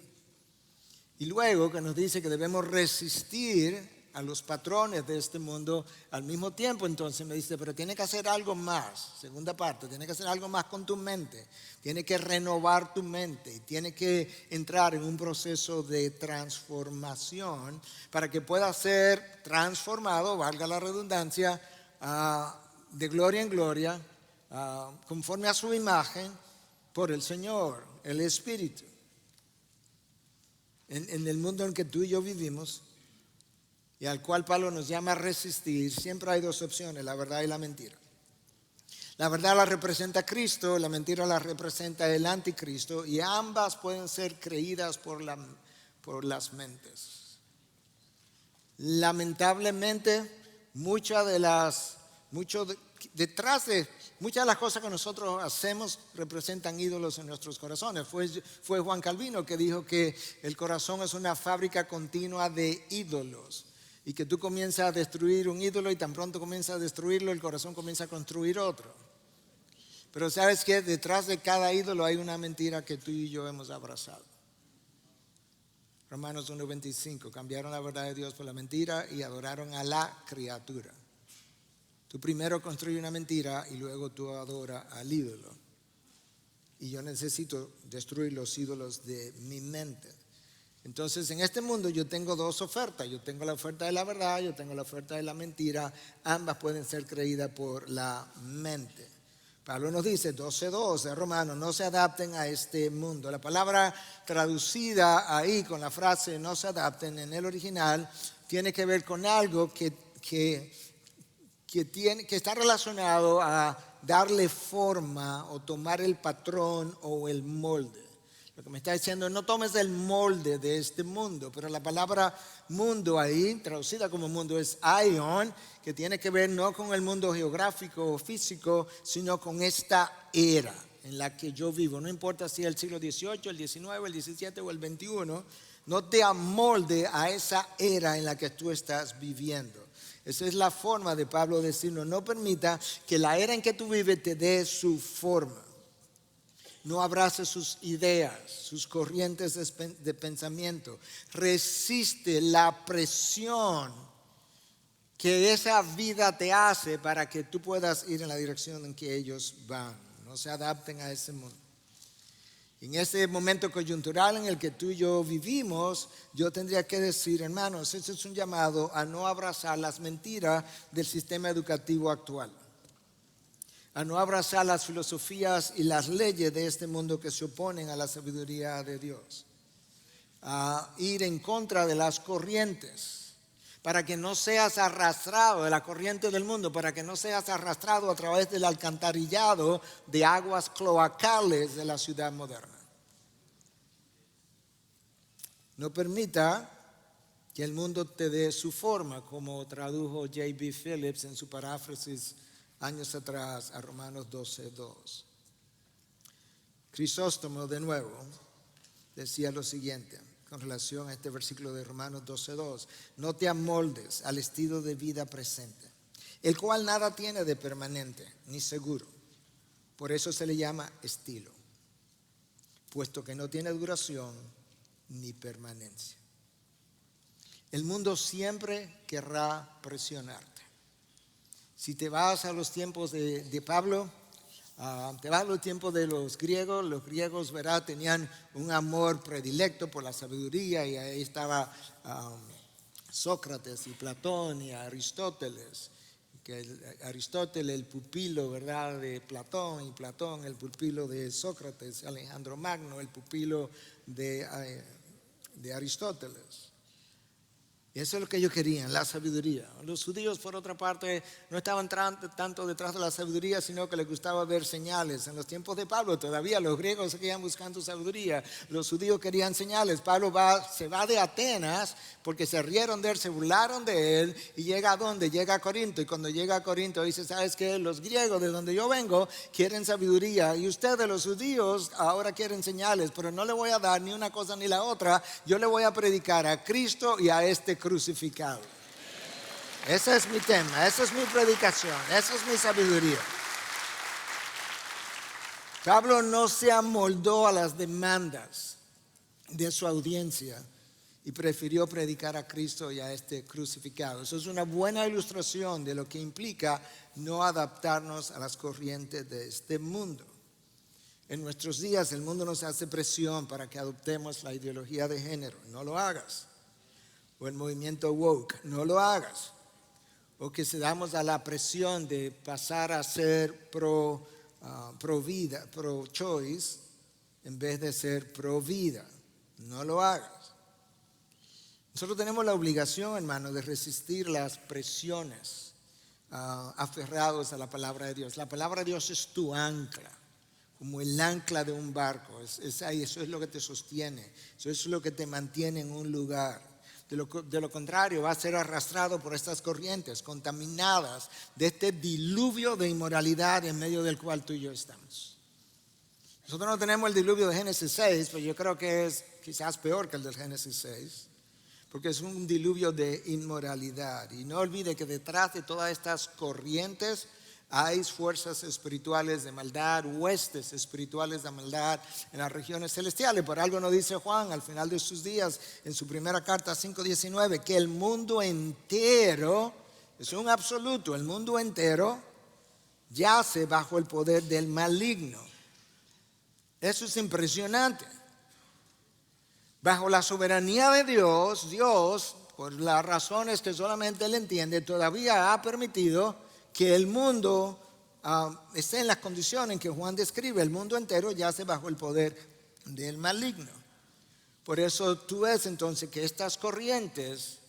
Y luego que nos dice que debemos resistir a los patrones de este mundo al mismo tiempo, entonces me dice, pero tiene que hacer algo más. Segunda parte, tiene que hacer algo más con tu mente. Tiene que renovar tu mente y tiene que entrar en un proceso de transformación para que pueda ser transformado, valga la redundancia, de gloria en gloria, conforme a su imagen, por el Señor, el Espíritu. En el mundo en que tú y yo vivimos, y al cual Pablo nos llama a resistir, siempre hay dos opciones: la verdad y la mentira. La verdad la representa Cristo, la mentira la representa el anticristo, y ambas pueden ser creídas por las mentes. Lamentablemente, detrás de muchas de las cosas que nosotros hacemos representan ídolos en nuestros corazones. Fue Juan Calvino que dijo que el corazón es una fábrica continua de ídolos. Y que tú comienzas a destruir un ídolo y tan pronto comienzas a destruirlo, el corazón comienza a construir otro. Pero ¿sabes qué? Detrás de cada ídolo hay una mentira que tú y yo hemos abrazado. Romanos 1:25, cambiaron la verdad de Dios por la mentira y adoraron a la criatura. Tú primero construyes una mentira y luego tú adoras al ídolo. y yo necesito destruir los ídolos de mi mente. Entonces, en este mundo yo tengo dos ofertas. Yo tengo la oferta de la verdad, yo tengo la oferta de la mentira. Ambas pueden ser creídas por la mente. Pablo nos dice, 12:2 de Romanos, no se adapten a este mundo. La palabra traducida ahí con la frase no se adapten en el original tiene que ver con algo que está relacionado a darle forma o tomar el patrón o el molde. Lo que me está diciendo, no tomes el molde de este mundo, pero la palabra mundo ahí, traducida como mundo, es aion, que tiene que ver no con el mundo geográfico o físico, sino con esta era en la que yo vivo. No importa si es el siglo XVIII, el XIX, el XVII o el XXI, no te amolde a esa era en la que tú estás viviendo. Esa es la forma de Pablo decirnos, no permita que la era en que tú vives te dé su forma. No abrace sus ideas, sus corrientes de pensamiento. Resiste la presión que esa vida te hace para que tú puedas ir en la dirección en que ellos van. No se adapten a ese mundo. En ese momento coyuntural en el que tú y yo vivimos, yo tendría que decir, hermanos, ese es un llamado a no abrazar las mentiras del sistema educativo actual, a no abrazar las filosofías y las leyes de este mundo que se oponen a la sabiduría de Dios, a ir en contra de las corrientes, para que no seas arrastrado de la corriente del mundo, para que no seas arrastrado a través del alcantarillado de aguas cloacales de la ciudad moderna. No permita que el mundo te dé su forma, como tradujo J.B. Phillips en su paráfrasis años atrás a Romanos 12:2. Crisóstomo, de nuevo, decía lo siguiente con relación a este versículo de Romanos 12:2. No te amoldes al estilo de vida presente, el cual nada tiene de permanente ni seguro. Por eso se le llama estilo, puesto que no tiene duración ni permanencia. El mundo siempre querrá presionarte. Si te vas a los tiempos de Pablo, te vas a los tiempos de los griegos, ¿verdad? Tenían un amor predilecto por la sabiduría y ahí estaba Sócrates y Platón y Aristóteles. Aristóteles el pupilo, ¿verdad?, de Platón, y Platón el pupilo de Sócrates, Alejandro Magno el pupilo de Aristóteles. Y eso es lo que ellos querían, la sabiduría. Los judíos, por otra parte, no estaban tanto detrás de la sabiduría, sino que les gustaba ver señales. En los tiempos de Pablo todavía los griegos seguían buscando sabiduría, los judíos querían señales. Pablo se va de Atenas porque se rieron de él, se burlaron de él, y llega ¿a dónde? Llega a Corinto. Y cuando llega a Corinto dice, ¿sabes qué? Los griegos de donde yo vengo quieren sabiduría, y ustedes los judíos ahora quieren señales, pero no le voy a dar ni una cosa ni la otra. Yo le voy a predicar a Cristo y a este crucificado. Ese es mi tema, esa es mi predicación, esa es mi sabiduría. Pablo no se amoldó a las demandas de su audiencia y prefirió predicar a Cristo y a este crucificado. Eso es una buena ilustración de lo que implica no adaptarnos a las corrientes de este mundo. En nuestros días el mundo nos hace presión para que adoptemos la ideología de género. No lo hagas. O el movimiento woke, no lo hagas. O que cedamos a la presión de pasar a ser pro vida, pro choice, en vez de ser pro vida. No lo hagas. Nosotros tenemos la obligación, hermano, de resistir las presiones aferrados a la palabra de Dios. La palabra de Dios es tu ancla, como el ancla de un barco. Es ahí, eso es lo que te sostiene, eso es lo que te mantiene en un lugar. De lo contrario, va a ser arrastrado por estas corrientes contaminadas de este diluvio de inmoralidad en medio del cual tú y yo estamos. Nosotros no tenemos el diluvio de Génesis 6, pero yo creo que es quizás peor que el del Génesis 6, porque es un diluvio de inmoralidad. Y no olvide que detrás de todas estas corrientes hay fuerzas espirituales de maldad, huestes espirituales de maldad en las regiones celestiales. Por algo nos dice Juan al final de sus días, en su primera carta 5:19, que el mundo entero, es un absoluto, el mundo entero yace bajo el poder del maligno. Eso es impresionante. Bajo la soberanía de Dios, Dios, por las razones que solamente Él entiende, todavía ha permitido que el mundo esté en las condiciones en que Juan describe. El mundo entero yace bajo el poder del maligno. Por eso tú ves entonces que estas corrientes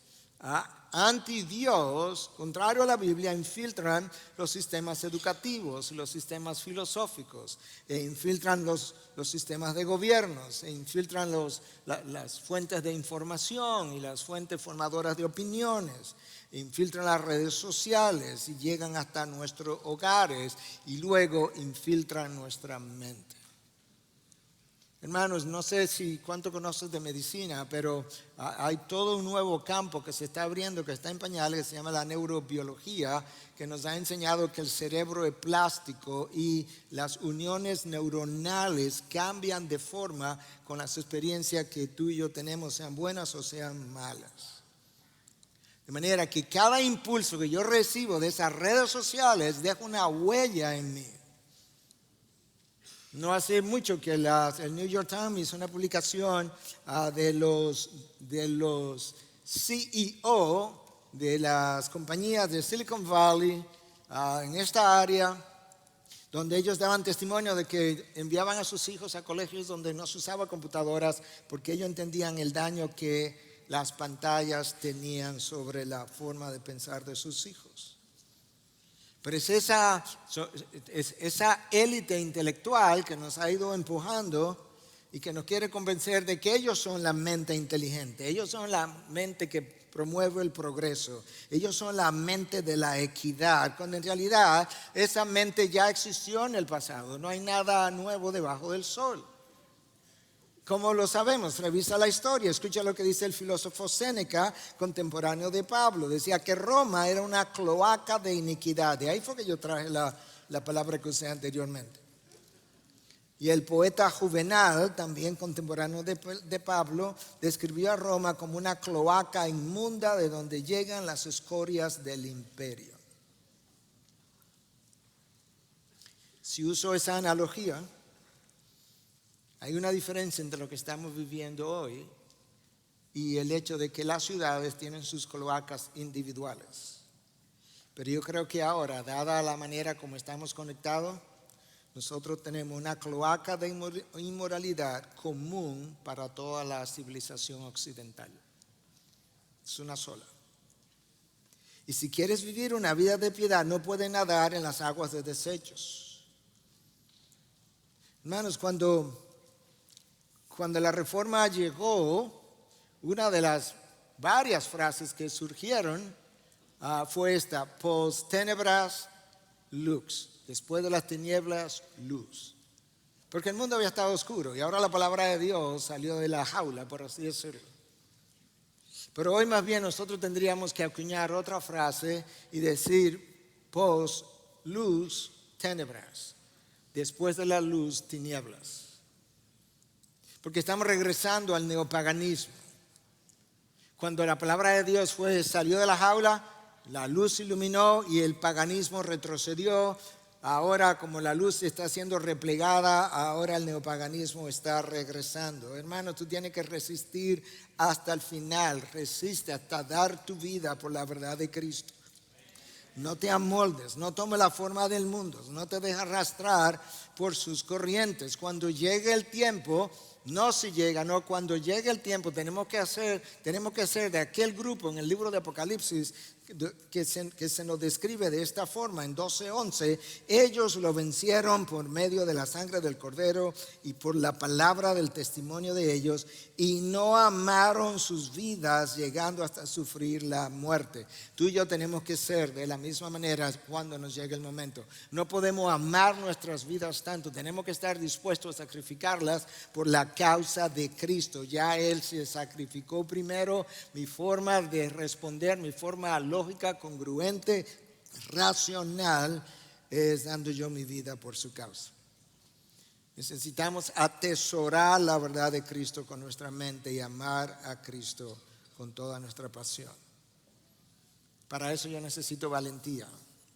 anti Dios, contrario a la Biblia, infiltran los sistemas educativos, los sistemas filosóficos, infiltran los sistemas de gobiernos, infiltran las fuentes de información y las fuentes formadoras de opiniones, infiltran las redes sociales y llegan hasta nuestros hogares y luego infiltran nuestra mente. Hermanos, no sé cuánto conoces de medicina, pero hay todo un nuevo campo que se está abriendo, que está en pañales, que se llama la neurobiología, que nos ha enseñado que el cerebro es plástico y las uniones neuronales cambian de forma con las experiencias que tú y yo tenemos, sean buenas o sean malas. De manera que cada impulso que yo recibo de esas redes sociales deja una huella en mí. No hace mucho que el New York Times hizo una publicación de los CEO de las compañías de Silicon Valley en esta área, donde ellos daban testimonio de que enviaban a sus hijos a colegios donde no se usaban computadoras porque ellos entendían el daño que las pantallas tenían sobre la forma de pensar de sus hijos. Pero es esa élite intelectual que nos ha ido empujando y que nos quiere convencer de que ellos son la mente inteligente, ellos son la mente que promueve el progreso, ellos son la mente de la equidad, cuando en realidad esa mente ya existió en el pasado, no hay nada nuevo debajo del sol. ¿Cómo lo sabemos? Revisa la historia, escucha lo que dice el filósofo Séneca, contemporáneo de Pablo. Decía que Roma era una cloaca de iniquidad. De ahí fue que yo traje la palabra que usé anteriormente. Y el poeta Juvenal, también contemporáneo de Pablo, describió a Roma como una cloaca inmunda de donde llegan las escorias del imperio. Si uso esa analogía, hay una diferencia entre lo que estamos viviendo hoy y el hecho de que las ciudades tienen sus cloacas individuales. Pero yo creo que ahora, dada la manera como estamos conectados, nosotros tenemos una cloaca de inmoralidad común para toda la civilización occidental. Es una sola. Y si quieres vivir una vida de piedad, no puedes nadar en las aguas de desechos. Hermanos, cuando la Reforma llegó, una de las varias frases que surgieron fue esta: post tenebras lux, después de las tinieblas luz. Porque el mundo había estado oscuro y ahora la palabra de Dios salió de la jaula, por así decirlo. Pero hoy más bien nosotros tendríamos que acuñar otra frase y decir post luz tenebras, después de la luz tinieblas. Porque estamos regresando al neopaganismo. Cuando la palabra de Dios salió de la jaula, la luz iluminó y el paganismo retrocedió. Ahora, como la luz está siendo replegada, ahora el neopaganismo está regresando. Hermano, tú tienes que resistir hasta el final. Resiste hasta dar tu vida por la verdad de Cristo. No te amoldes, no tomes la forma del mundo, no te dejes arrastrar por sus corrientes. Cuando llegue el tiempo, no si llega, no, cuando llegue el tiempo tenemos que ser de aquel grupo en el libro de Apocalipsis que se nos describe de esta forma en 12:11. Ellos lo vencieron por medio de la sangre del Cordero y por la palabra del testimonio de ellos, y no amaron sus vidas llegando hasta sufrir la muerte. Tú y yo tenemos que ser de la misma manera cuando nos llegue el momento. No podemos amar nuestras vidas tanto, tenemos que estar dispuestos a sacrificarlas por la causa de Cristo. Ya Él se sacrificó primero. Mi forma de responder, mi forma lógica, congruente, racional, es dando yo mi vida por su causa. Necesitamos atesorar la verdad de Cristo con nuestra mente y amar a Cristo con toda nuestra pasión. Para eso yo necesito valentía.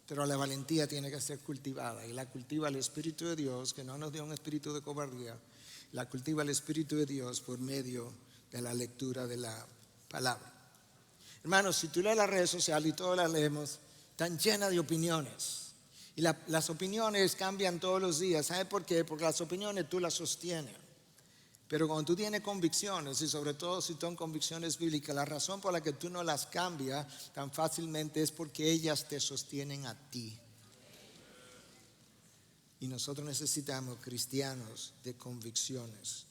Pero la valentía tiene que ser cultivada, y la cultiva el Espíritu de Dios, que no nos dio un espíritu de cobardía. La cultiva el Espíritu de Dios por medio de la lectura de la palabra. Hermanos, si tú lees las redes sociales, y todas las leemos, están llenas de opiniones. Y las opiniones cambian todos los días. ¿Sabe por qué? Porque las opiniones tú las sostienes. Pero cuando tú tienes convicciones, y sobre todo si son convicciones bíblicas, la razón por la que tú no las cambias tan fácilmente es porque ellas te sostienen a ti. Y nosotros necesitamos cristianos de convicciones,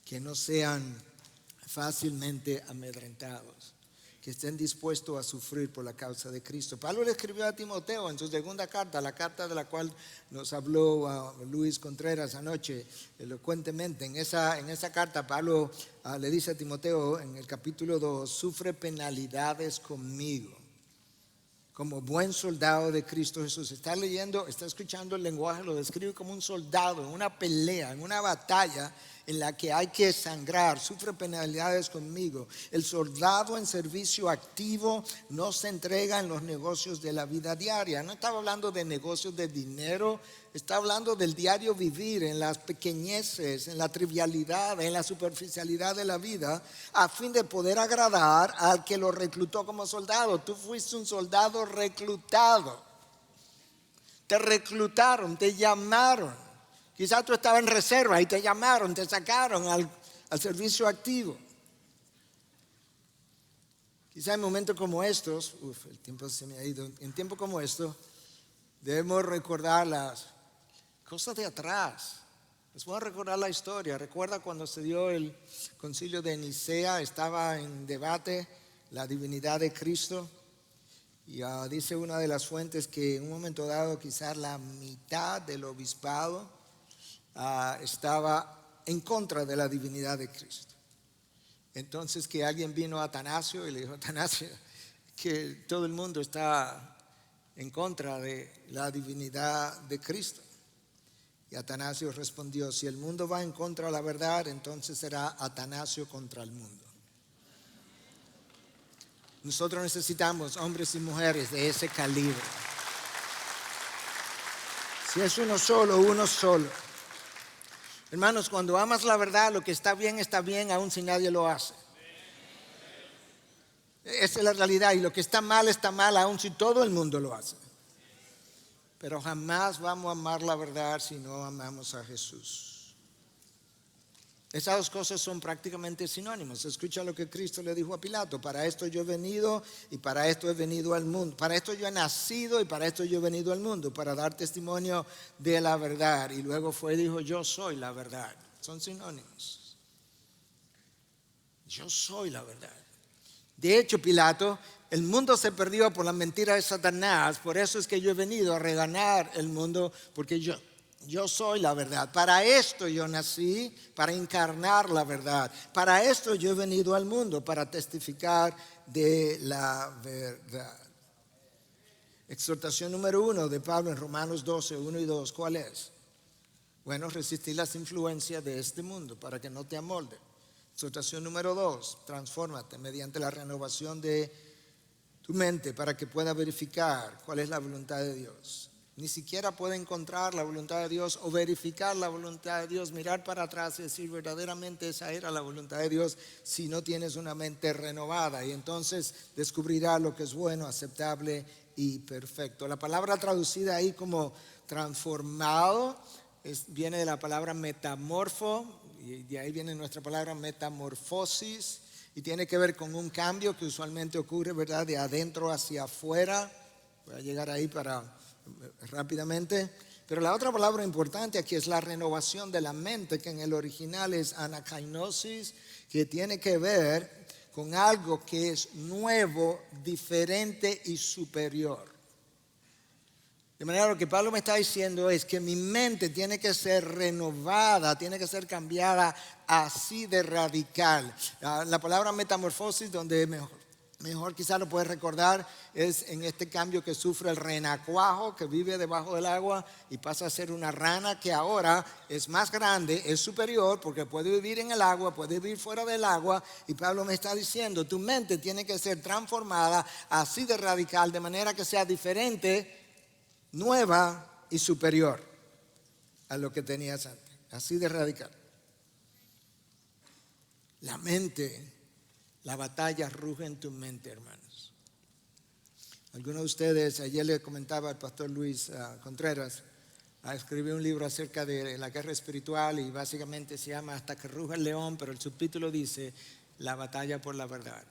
que no sean fácilmente amedrentados, que estén dispuestos a sufrir por la causa de Cristo. Pablo le escribió a Timoteo en su segunda carta, la carta de la cual nos habló Luis Contreras anoche elocuentemente. En esa carta Pablo le dice a Timoteo en el capítulo 2, sufre penalidades conmigo, como buen soldado de Cristo Jesús. Está leyendo, está escuchando el lenguaje, lo describe como un soldado en una pelea, en una batalla en la que hay que sangrar. Sufre penalidades conmigo. El soldado en servicio activo no se entrega en los negocios de la vida diaria. No estaba hablando de negocios de dinero, está hablando del diario vivir, en las pequeñeces, en la trivialidad, en la superficialidad de la vida, a fin de poder agradar al que lo reclutó como soldado. Tú fuiste un soldado reclutado. Te reclutaron, te llamaron. Quizás tú estabas en reserva y te llamaron, te sacaron al servicio activo. Quizás en momentos como estos, el tiempo se me ha ido, en tiempos como estos, debemos recordar las cosas de atrás. Les voy a recordar la historia. Recuerda cuando se dio el concilio de Nicea, estaba en debate la divinidad de Cristo. Y dice una de las fuentes que en un momento dado quizás la mitad del obispado estaba en contra de la divinidad de Cristo. Entonces que alguien vino a Atanasio y le dijo: Atanasio, que todo el mundo está en contra de la divinidad de Cristo. Y Atanasio respondió: si el mundo va en contra de la verdad, entonces será Atanasio contra el mundo. Nosotros necesitamos hombres y mujeres de ese calibre. Si es uno solo, uno solo. Hermanos, cuando amas la verdad, lo que está bien, aun si nadie lo hace. Esa es la realidad. Y lo que está mal, aun si todo el mundo lo hace. Pero jamás vamos a amar la verdad si no amamos a Jesús. Esas dos cosas son prácticamente sinónimas. Escucha lo que Cristo le dijo a Pilato: para esto yo he venido y para esto he venido al mundo. Para esto yo he nacido y para esto yo he venido al mundo, para dar testimonio de la verdad. Y luego fue y dijo: yo soy la verdad. Son sinónimos. Yo soy la verdad. De hecho, Pilato, el mundo se perdió por la mentira de Satanás. Por eso es que yo he venido a reganar el mundo, porque yo soy la verdad. Para esto yo nací, para encarnar la verdad. Para esto yo he venido al mundo, para testificar de la verdad. Exhortación número 1 de Pablo en Romanos 12, 1 y 2. ¿Cuál es? Bueno, resistir las influencias de este mundo para que no te amolden. Exhortación número 2, transfórmate mediante la renovación de tu mente para que puedas verificar cuál es la voluntad de Dios. Ni siquiera puede encontrar la voluntad de Dios o verificar la voluntad de Dios, mirar para atrás y decir verdaderamente esa era la voluntad de Dios, si no tienes una mente renovada. Y entonces descubrirás lo que es bueno, aceptable y perfecto. La palabra traducida ahí como transformado viene de la palabra metamorfo, y de ahí viene nuestra palabra metamorfosis, y tiene que ver con un cambio que usualmente ocurre, ¿verdad?, de adentro hacia afuera. Voy a llegar ahí rápidamente. Pero la otra palabra importante aquí es la renovación de la mente, que en el original es anakainosis, que tiene que ver con algo que es nuevo, diferente y superior. De manera, lo que Pablo me está diciendo es que mi mente tiene que ser renovada, tiene que ser cambiada así de radical. La palabra metamorfosis, donde mejor quizás lo puedes recordar, es en este cambio que sufre el renacuajo, que vive debajo del agua y pasa a ser una rana que ahora es más grande, es superior, porque puede vivir en el agua, puede vivir fuera del agua. Y Pablo me está diciendo: tu mente tiene que ser transformada así de radical, de manera que sea diferente nueva y superior a lo que tenías antes. Así de radical. La mente, la batalla ruge en tu mente, hermanos. Algunos de ustedes, ayer le comentaba al pastor Luis Contreras, escribió un libro acerca de la guerra espiritual y básicamente se llama Hasta que ruja el león, pero el subtítulo dice La batalla por la verdad.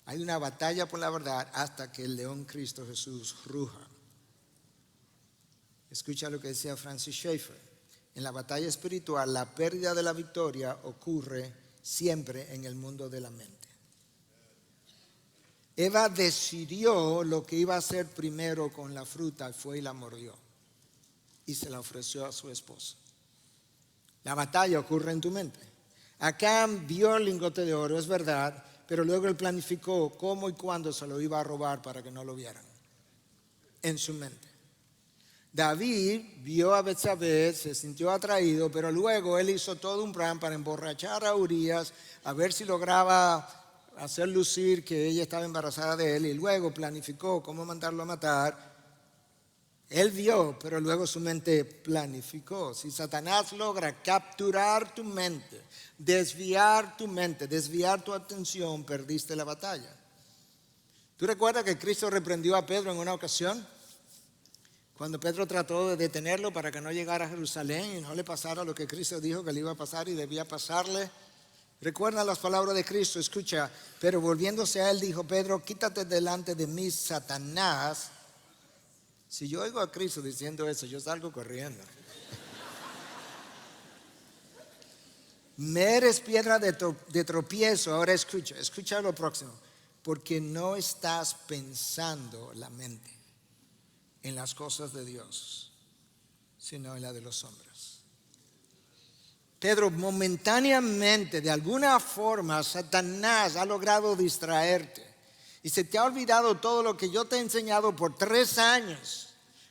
Hay una batalla por la verdad hasta que el león Cristo Jesús ruja. Escucha lo que decía Francis Schaeffer. En la batalla espiritual, la pérdida de la victoria ocurre siempre en el mundo de la mente. Eva decidió lo que iba a hacer primero con la fruta, fue y la mordió y se la ofreció a su esposo. La batalla ocurre en tu mente. Acán vio el lingote de oro, es verdad, pero luego él planificó cómo y cuándo se lo iba a robar para que no lo vieran en su mente. David vio a Betsabé, se sintió atraído, pero luego él hizo todo un plan para emborrachar a Urías, a ver si lograba hacer lucir que ella estaba embarazada de él, y luego planificó cómo mandarlo a matar. Él vio, pero luego su mente planificó. Si Satanás logra capturar tu mente, desviar tu atención, perdiste la batalla. ¿Tú recuerdas que Cristo reprendió a Pedro en una ocasión? Cuando Pedro trató de detenerlo para que no llegara a Jerusalén y no le pasara lo que Cristo dijo que le iba a pasar y debía pasarle. Recuerda las palabras de Cristo, escucha. Pero volviéndose a él dijo: Pedro, quítate delante de mí, Satanás. Si yo oigo a Cristo diciendo eso, yo salgo corriendo. Me eres piedra de tropiezo. Ahora escucha lo próximo. Porque no estás pensando la mente en las cosas de Dios, sino en la de los hombres. Pedro, momentáneamente, de alguna forma, Satanás ha logrado distraerte. Y se te ha olvidado todo lo que yo te he enseñado por 3 años.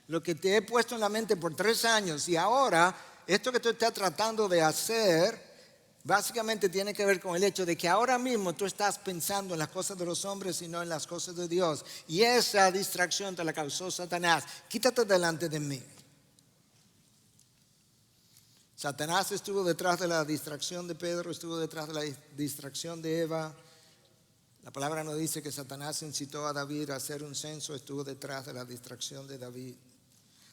Lo que te he puesto en la mente por 3 años. Y ahora, esto que tú estás tratando de hacer, básicamente tiene que ver con el hecho de que ahora mismo tú estás pensando en las cosas de los hombres y no en las cosas de Dios. Y esa distracción te la causó Satanás. Quítate delante de mí. Satanás estuvo detrás de la distracción de Pedro, estuvo detrás de la distracción de Eva. La palabra nos dice que Satanás incitó a David a hacer un censo, estuvo detrás de la distracción de David.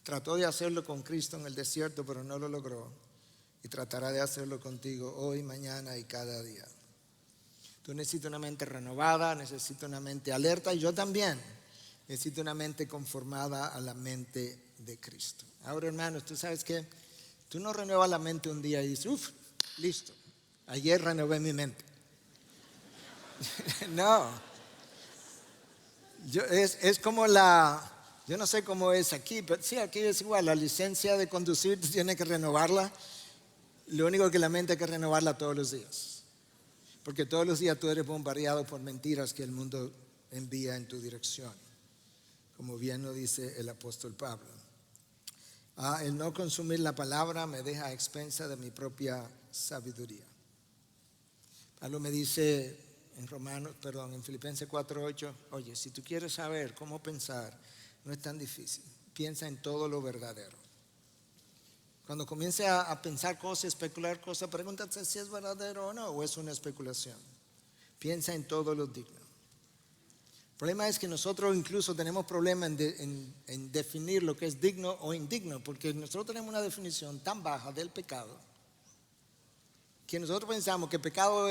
Trató de hacerlo con Cristo en el desierto, pero no lo logró. Y tratará de hacerlo contigo hoy, mañana y cada día. Tú necesitas una mente renovada, necesitas una mente alerta, y yo también necesito una mente conformada a la mente de Cristo. Ahora, hermanos, tú sabes que tú no renuevas la mente un día y dices, listo, ayer renové mi mente. No. Es como yo no sé cómo es aquí, pero sí, aquí es igual. La licencia de conducir tú tienes que renovarla. Lo único que la mente hay que renovarla todos los días. Porque todos los días tú eres bombardeado por mentiras que el mundo envía en tu dirección. Como bien lo dice el apóstol Pablo. El no consumir la palabra me deja a expensa de mi propia sabiduría. Pablo me dice en Filipenses 4:8, oye, si tú quieres saber cómo pensar, no es tan difícil. Piensa en todo lo verdadero. Cuando comience a pensar cosas, especular cosas, pregúntate si es verdadero o no, o es una especulación. Piensa en todo lo digno. El problema es que nosotros incluso tenemos problemas en definir lo que es digno o indigno, porque nosotros tenemos una definición tan baja del pecado que nosotros pensamos que pecado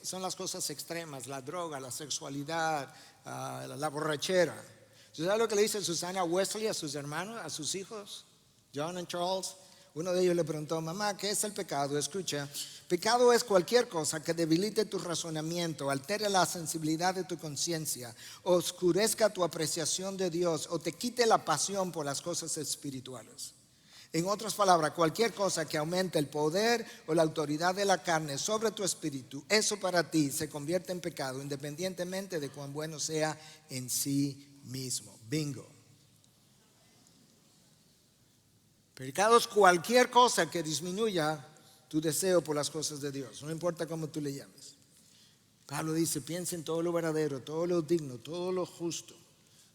son las cosas extremas, la droga, la sexualidad, la borrachera. ¿Sabes lo que le dice Susana Wesley a sus hermanos, a sus hijos, John y Charles? Uno de ellos le preguntó: mamá, ¿qué es el pecado? Escucha, pecado es cualquier cosa que debilite tu razonamiento, altere la sensibilidad de tu conciencia, oscurezca tu apreciación de Dios o te quite la pasión por las cosas espirituales. En otras palabras, cualquier cosa que aumente el poder o la autoridad de la carne sobre tu espíritu, eso para ti se convierte en pecado, independientemente de cuán bueno sea en sí mismo. Bingo. Pecado es cualquier cosa que disminuya tu deseo por las cosas de Dios, no importa cómo tú le llames. Pablo dice: piensa en todo lo verdadero, todo lo digno, todo lo justo,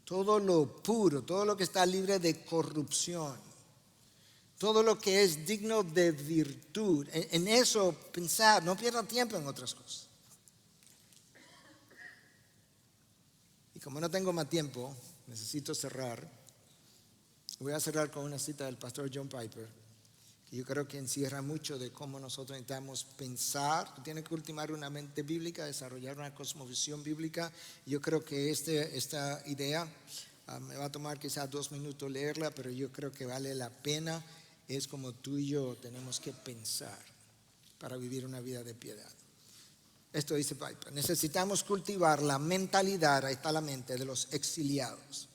todo lo puro, todo lo que está libre de corrupción, todo lo que es digno de virtud. En eso pensar, no pierda tiempo en otras cosas. Y como no tengo más tiempo, necesito cerrar. Voy a cerrar con una cita del pastor John Piper, que yo creo que encierra mucho de cómo nosotros necesitamos pensar. Tiene que ultimar una mente bíblica, desarrollar una cosmovisión bíblica. Yo creo que esta idea me va a tomar quizás 2 minutos leerla, pero yo creo que vale la pena. Es como tú y yo tenemos que pensar para vivir una vida de piedad. Esto dice Piper: necesitamos cultivar la mentalidad, ahí está la mente, de los exiliados.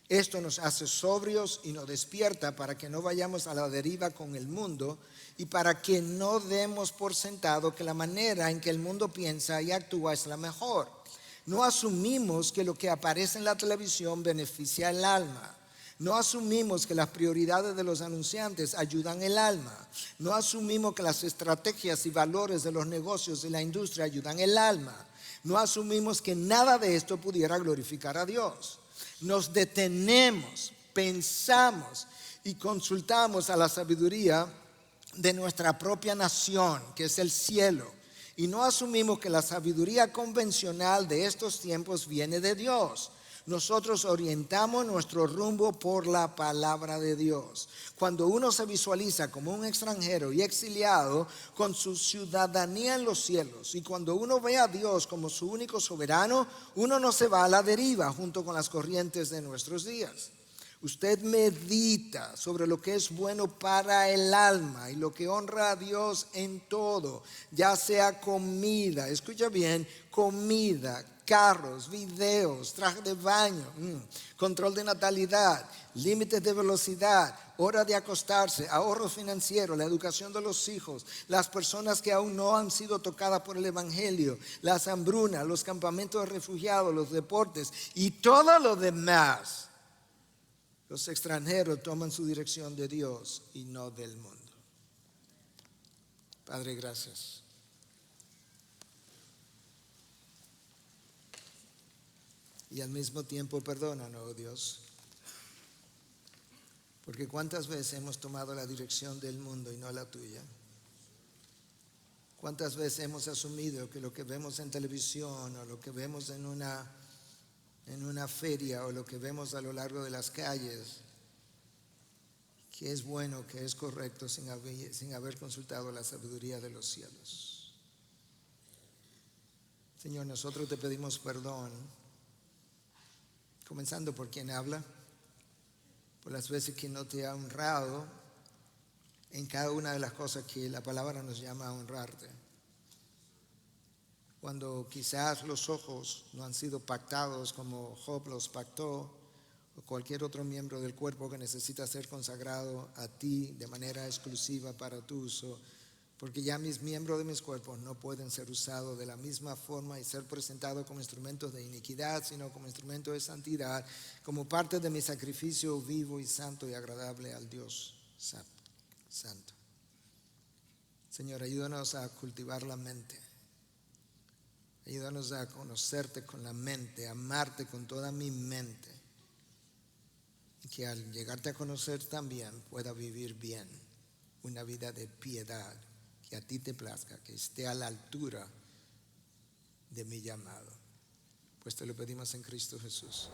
Esto nos hace sobrios y nos despierta para que no vayamos a la deriva con el mundo y para que no demos por sentado que la manera en que el mundo piensa y actúa es la mejor. No asumimos que lo que aparece en la televisión beneficia el alma. No asumimos que las prioridades de los anunciantes ayudan el alma. No asumimos que las estrategias y valores de los negocios y la industria ayudan el alma. No asumimos que nada de esto pudiera glorificar a Dios. Nos detenemos, pensamos y consultamos a la sabiduría de nuestra propia nación, que es el cielo. Y no asumimos que la sabiduría convencional de estos tiempos viene de Dios. Nosotros orientamos nuestro rumbo por la palabra de Dios. Cuando uno se visualiza como un extranjero y exiliado con su ciudadanía en los cielos, y cuando uno ve a Dios como su único soberano, uno no se va a la deriva junto con las corrientes de nuestros días. Usted medita sobre lo que es bueno para el alma y lo que honra a Dios en todo, ya sea comida, escucha bien, comida, carros, videos, traje de baño, control de natalidad, límites de velocidad, hora de acostarse, ahorro financiero, la educación de los hijos, las personas que aún no han sido tocadas por el evangelio, las hambrunas, los campamentos de refugiados, los deportes y todo lo demás. Los extranjeros toman su dirección de Dios y no del mundo. Padre, gracias. Y al mismo tiempo perdónanos, oh Dios, porque cuántas veces hemos tomado la dirección del mundo y no la tuya. Cuántas veces hemos asumido que lo que vemos en televisión o lo que vemos en una feria o lo que vemos a lo largo de las calles, que es bueno, que es correcto, sin haber consultado la sabiduría de los cielos. Señor, nosotros te pedimos perdón, comenzando por quien habla, por las veces que no te ha honrado en cada una de las cosas que la palabra nos llama a honrarte. Cuando quizás los ojos no han sido pactados como Job los pactó, o cualquier otro miembro del cuerpo que necesita ser consagrado a ti de manera exclusiva para tu uso, porque ya mis miembros de mis cuerpos no pueden ser usados de la misma forma y ser presentados como instrumentos de iniquidad, sino como instrumentos de santidad, como parte de mi sacrificio vivo y santo y agradable al Dios santo. Señor, ayúdanos a cultivar la mente. Ayúdanos a conocerte con la mente, a amarte con toda mi mente. Y que al llegarte a conocer también pueda vivir bien una vida de piedad, que a ti te plazca, que esté a la altura de mi llamado. Pues te lo pedimos en Cristo Jesús.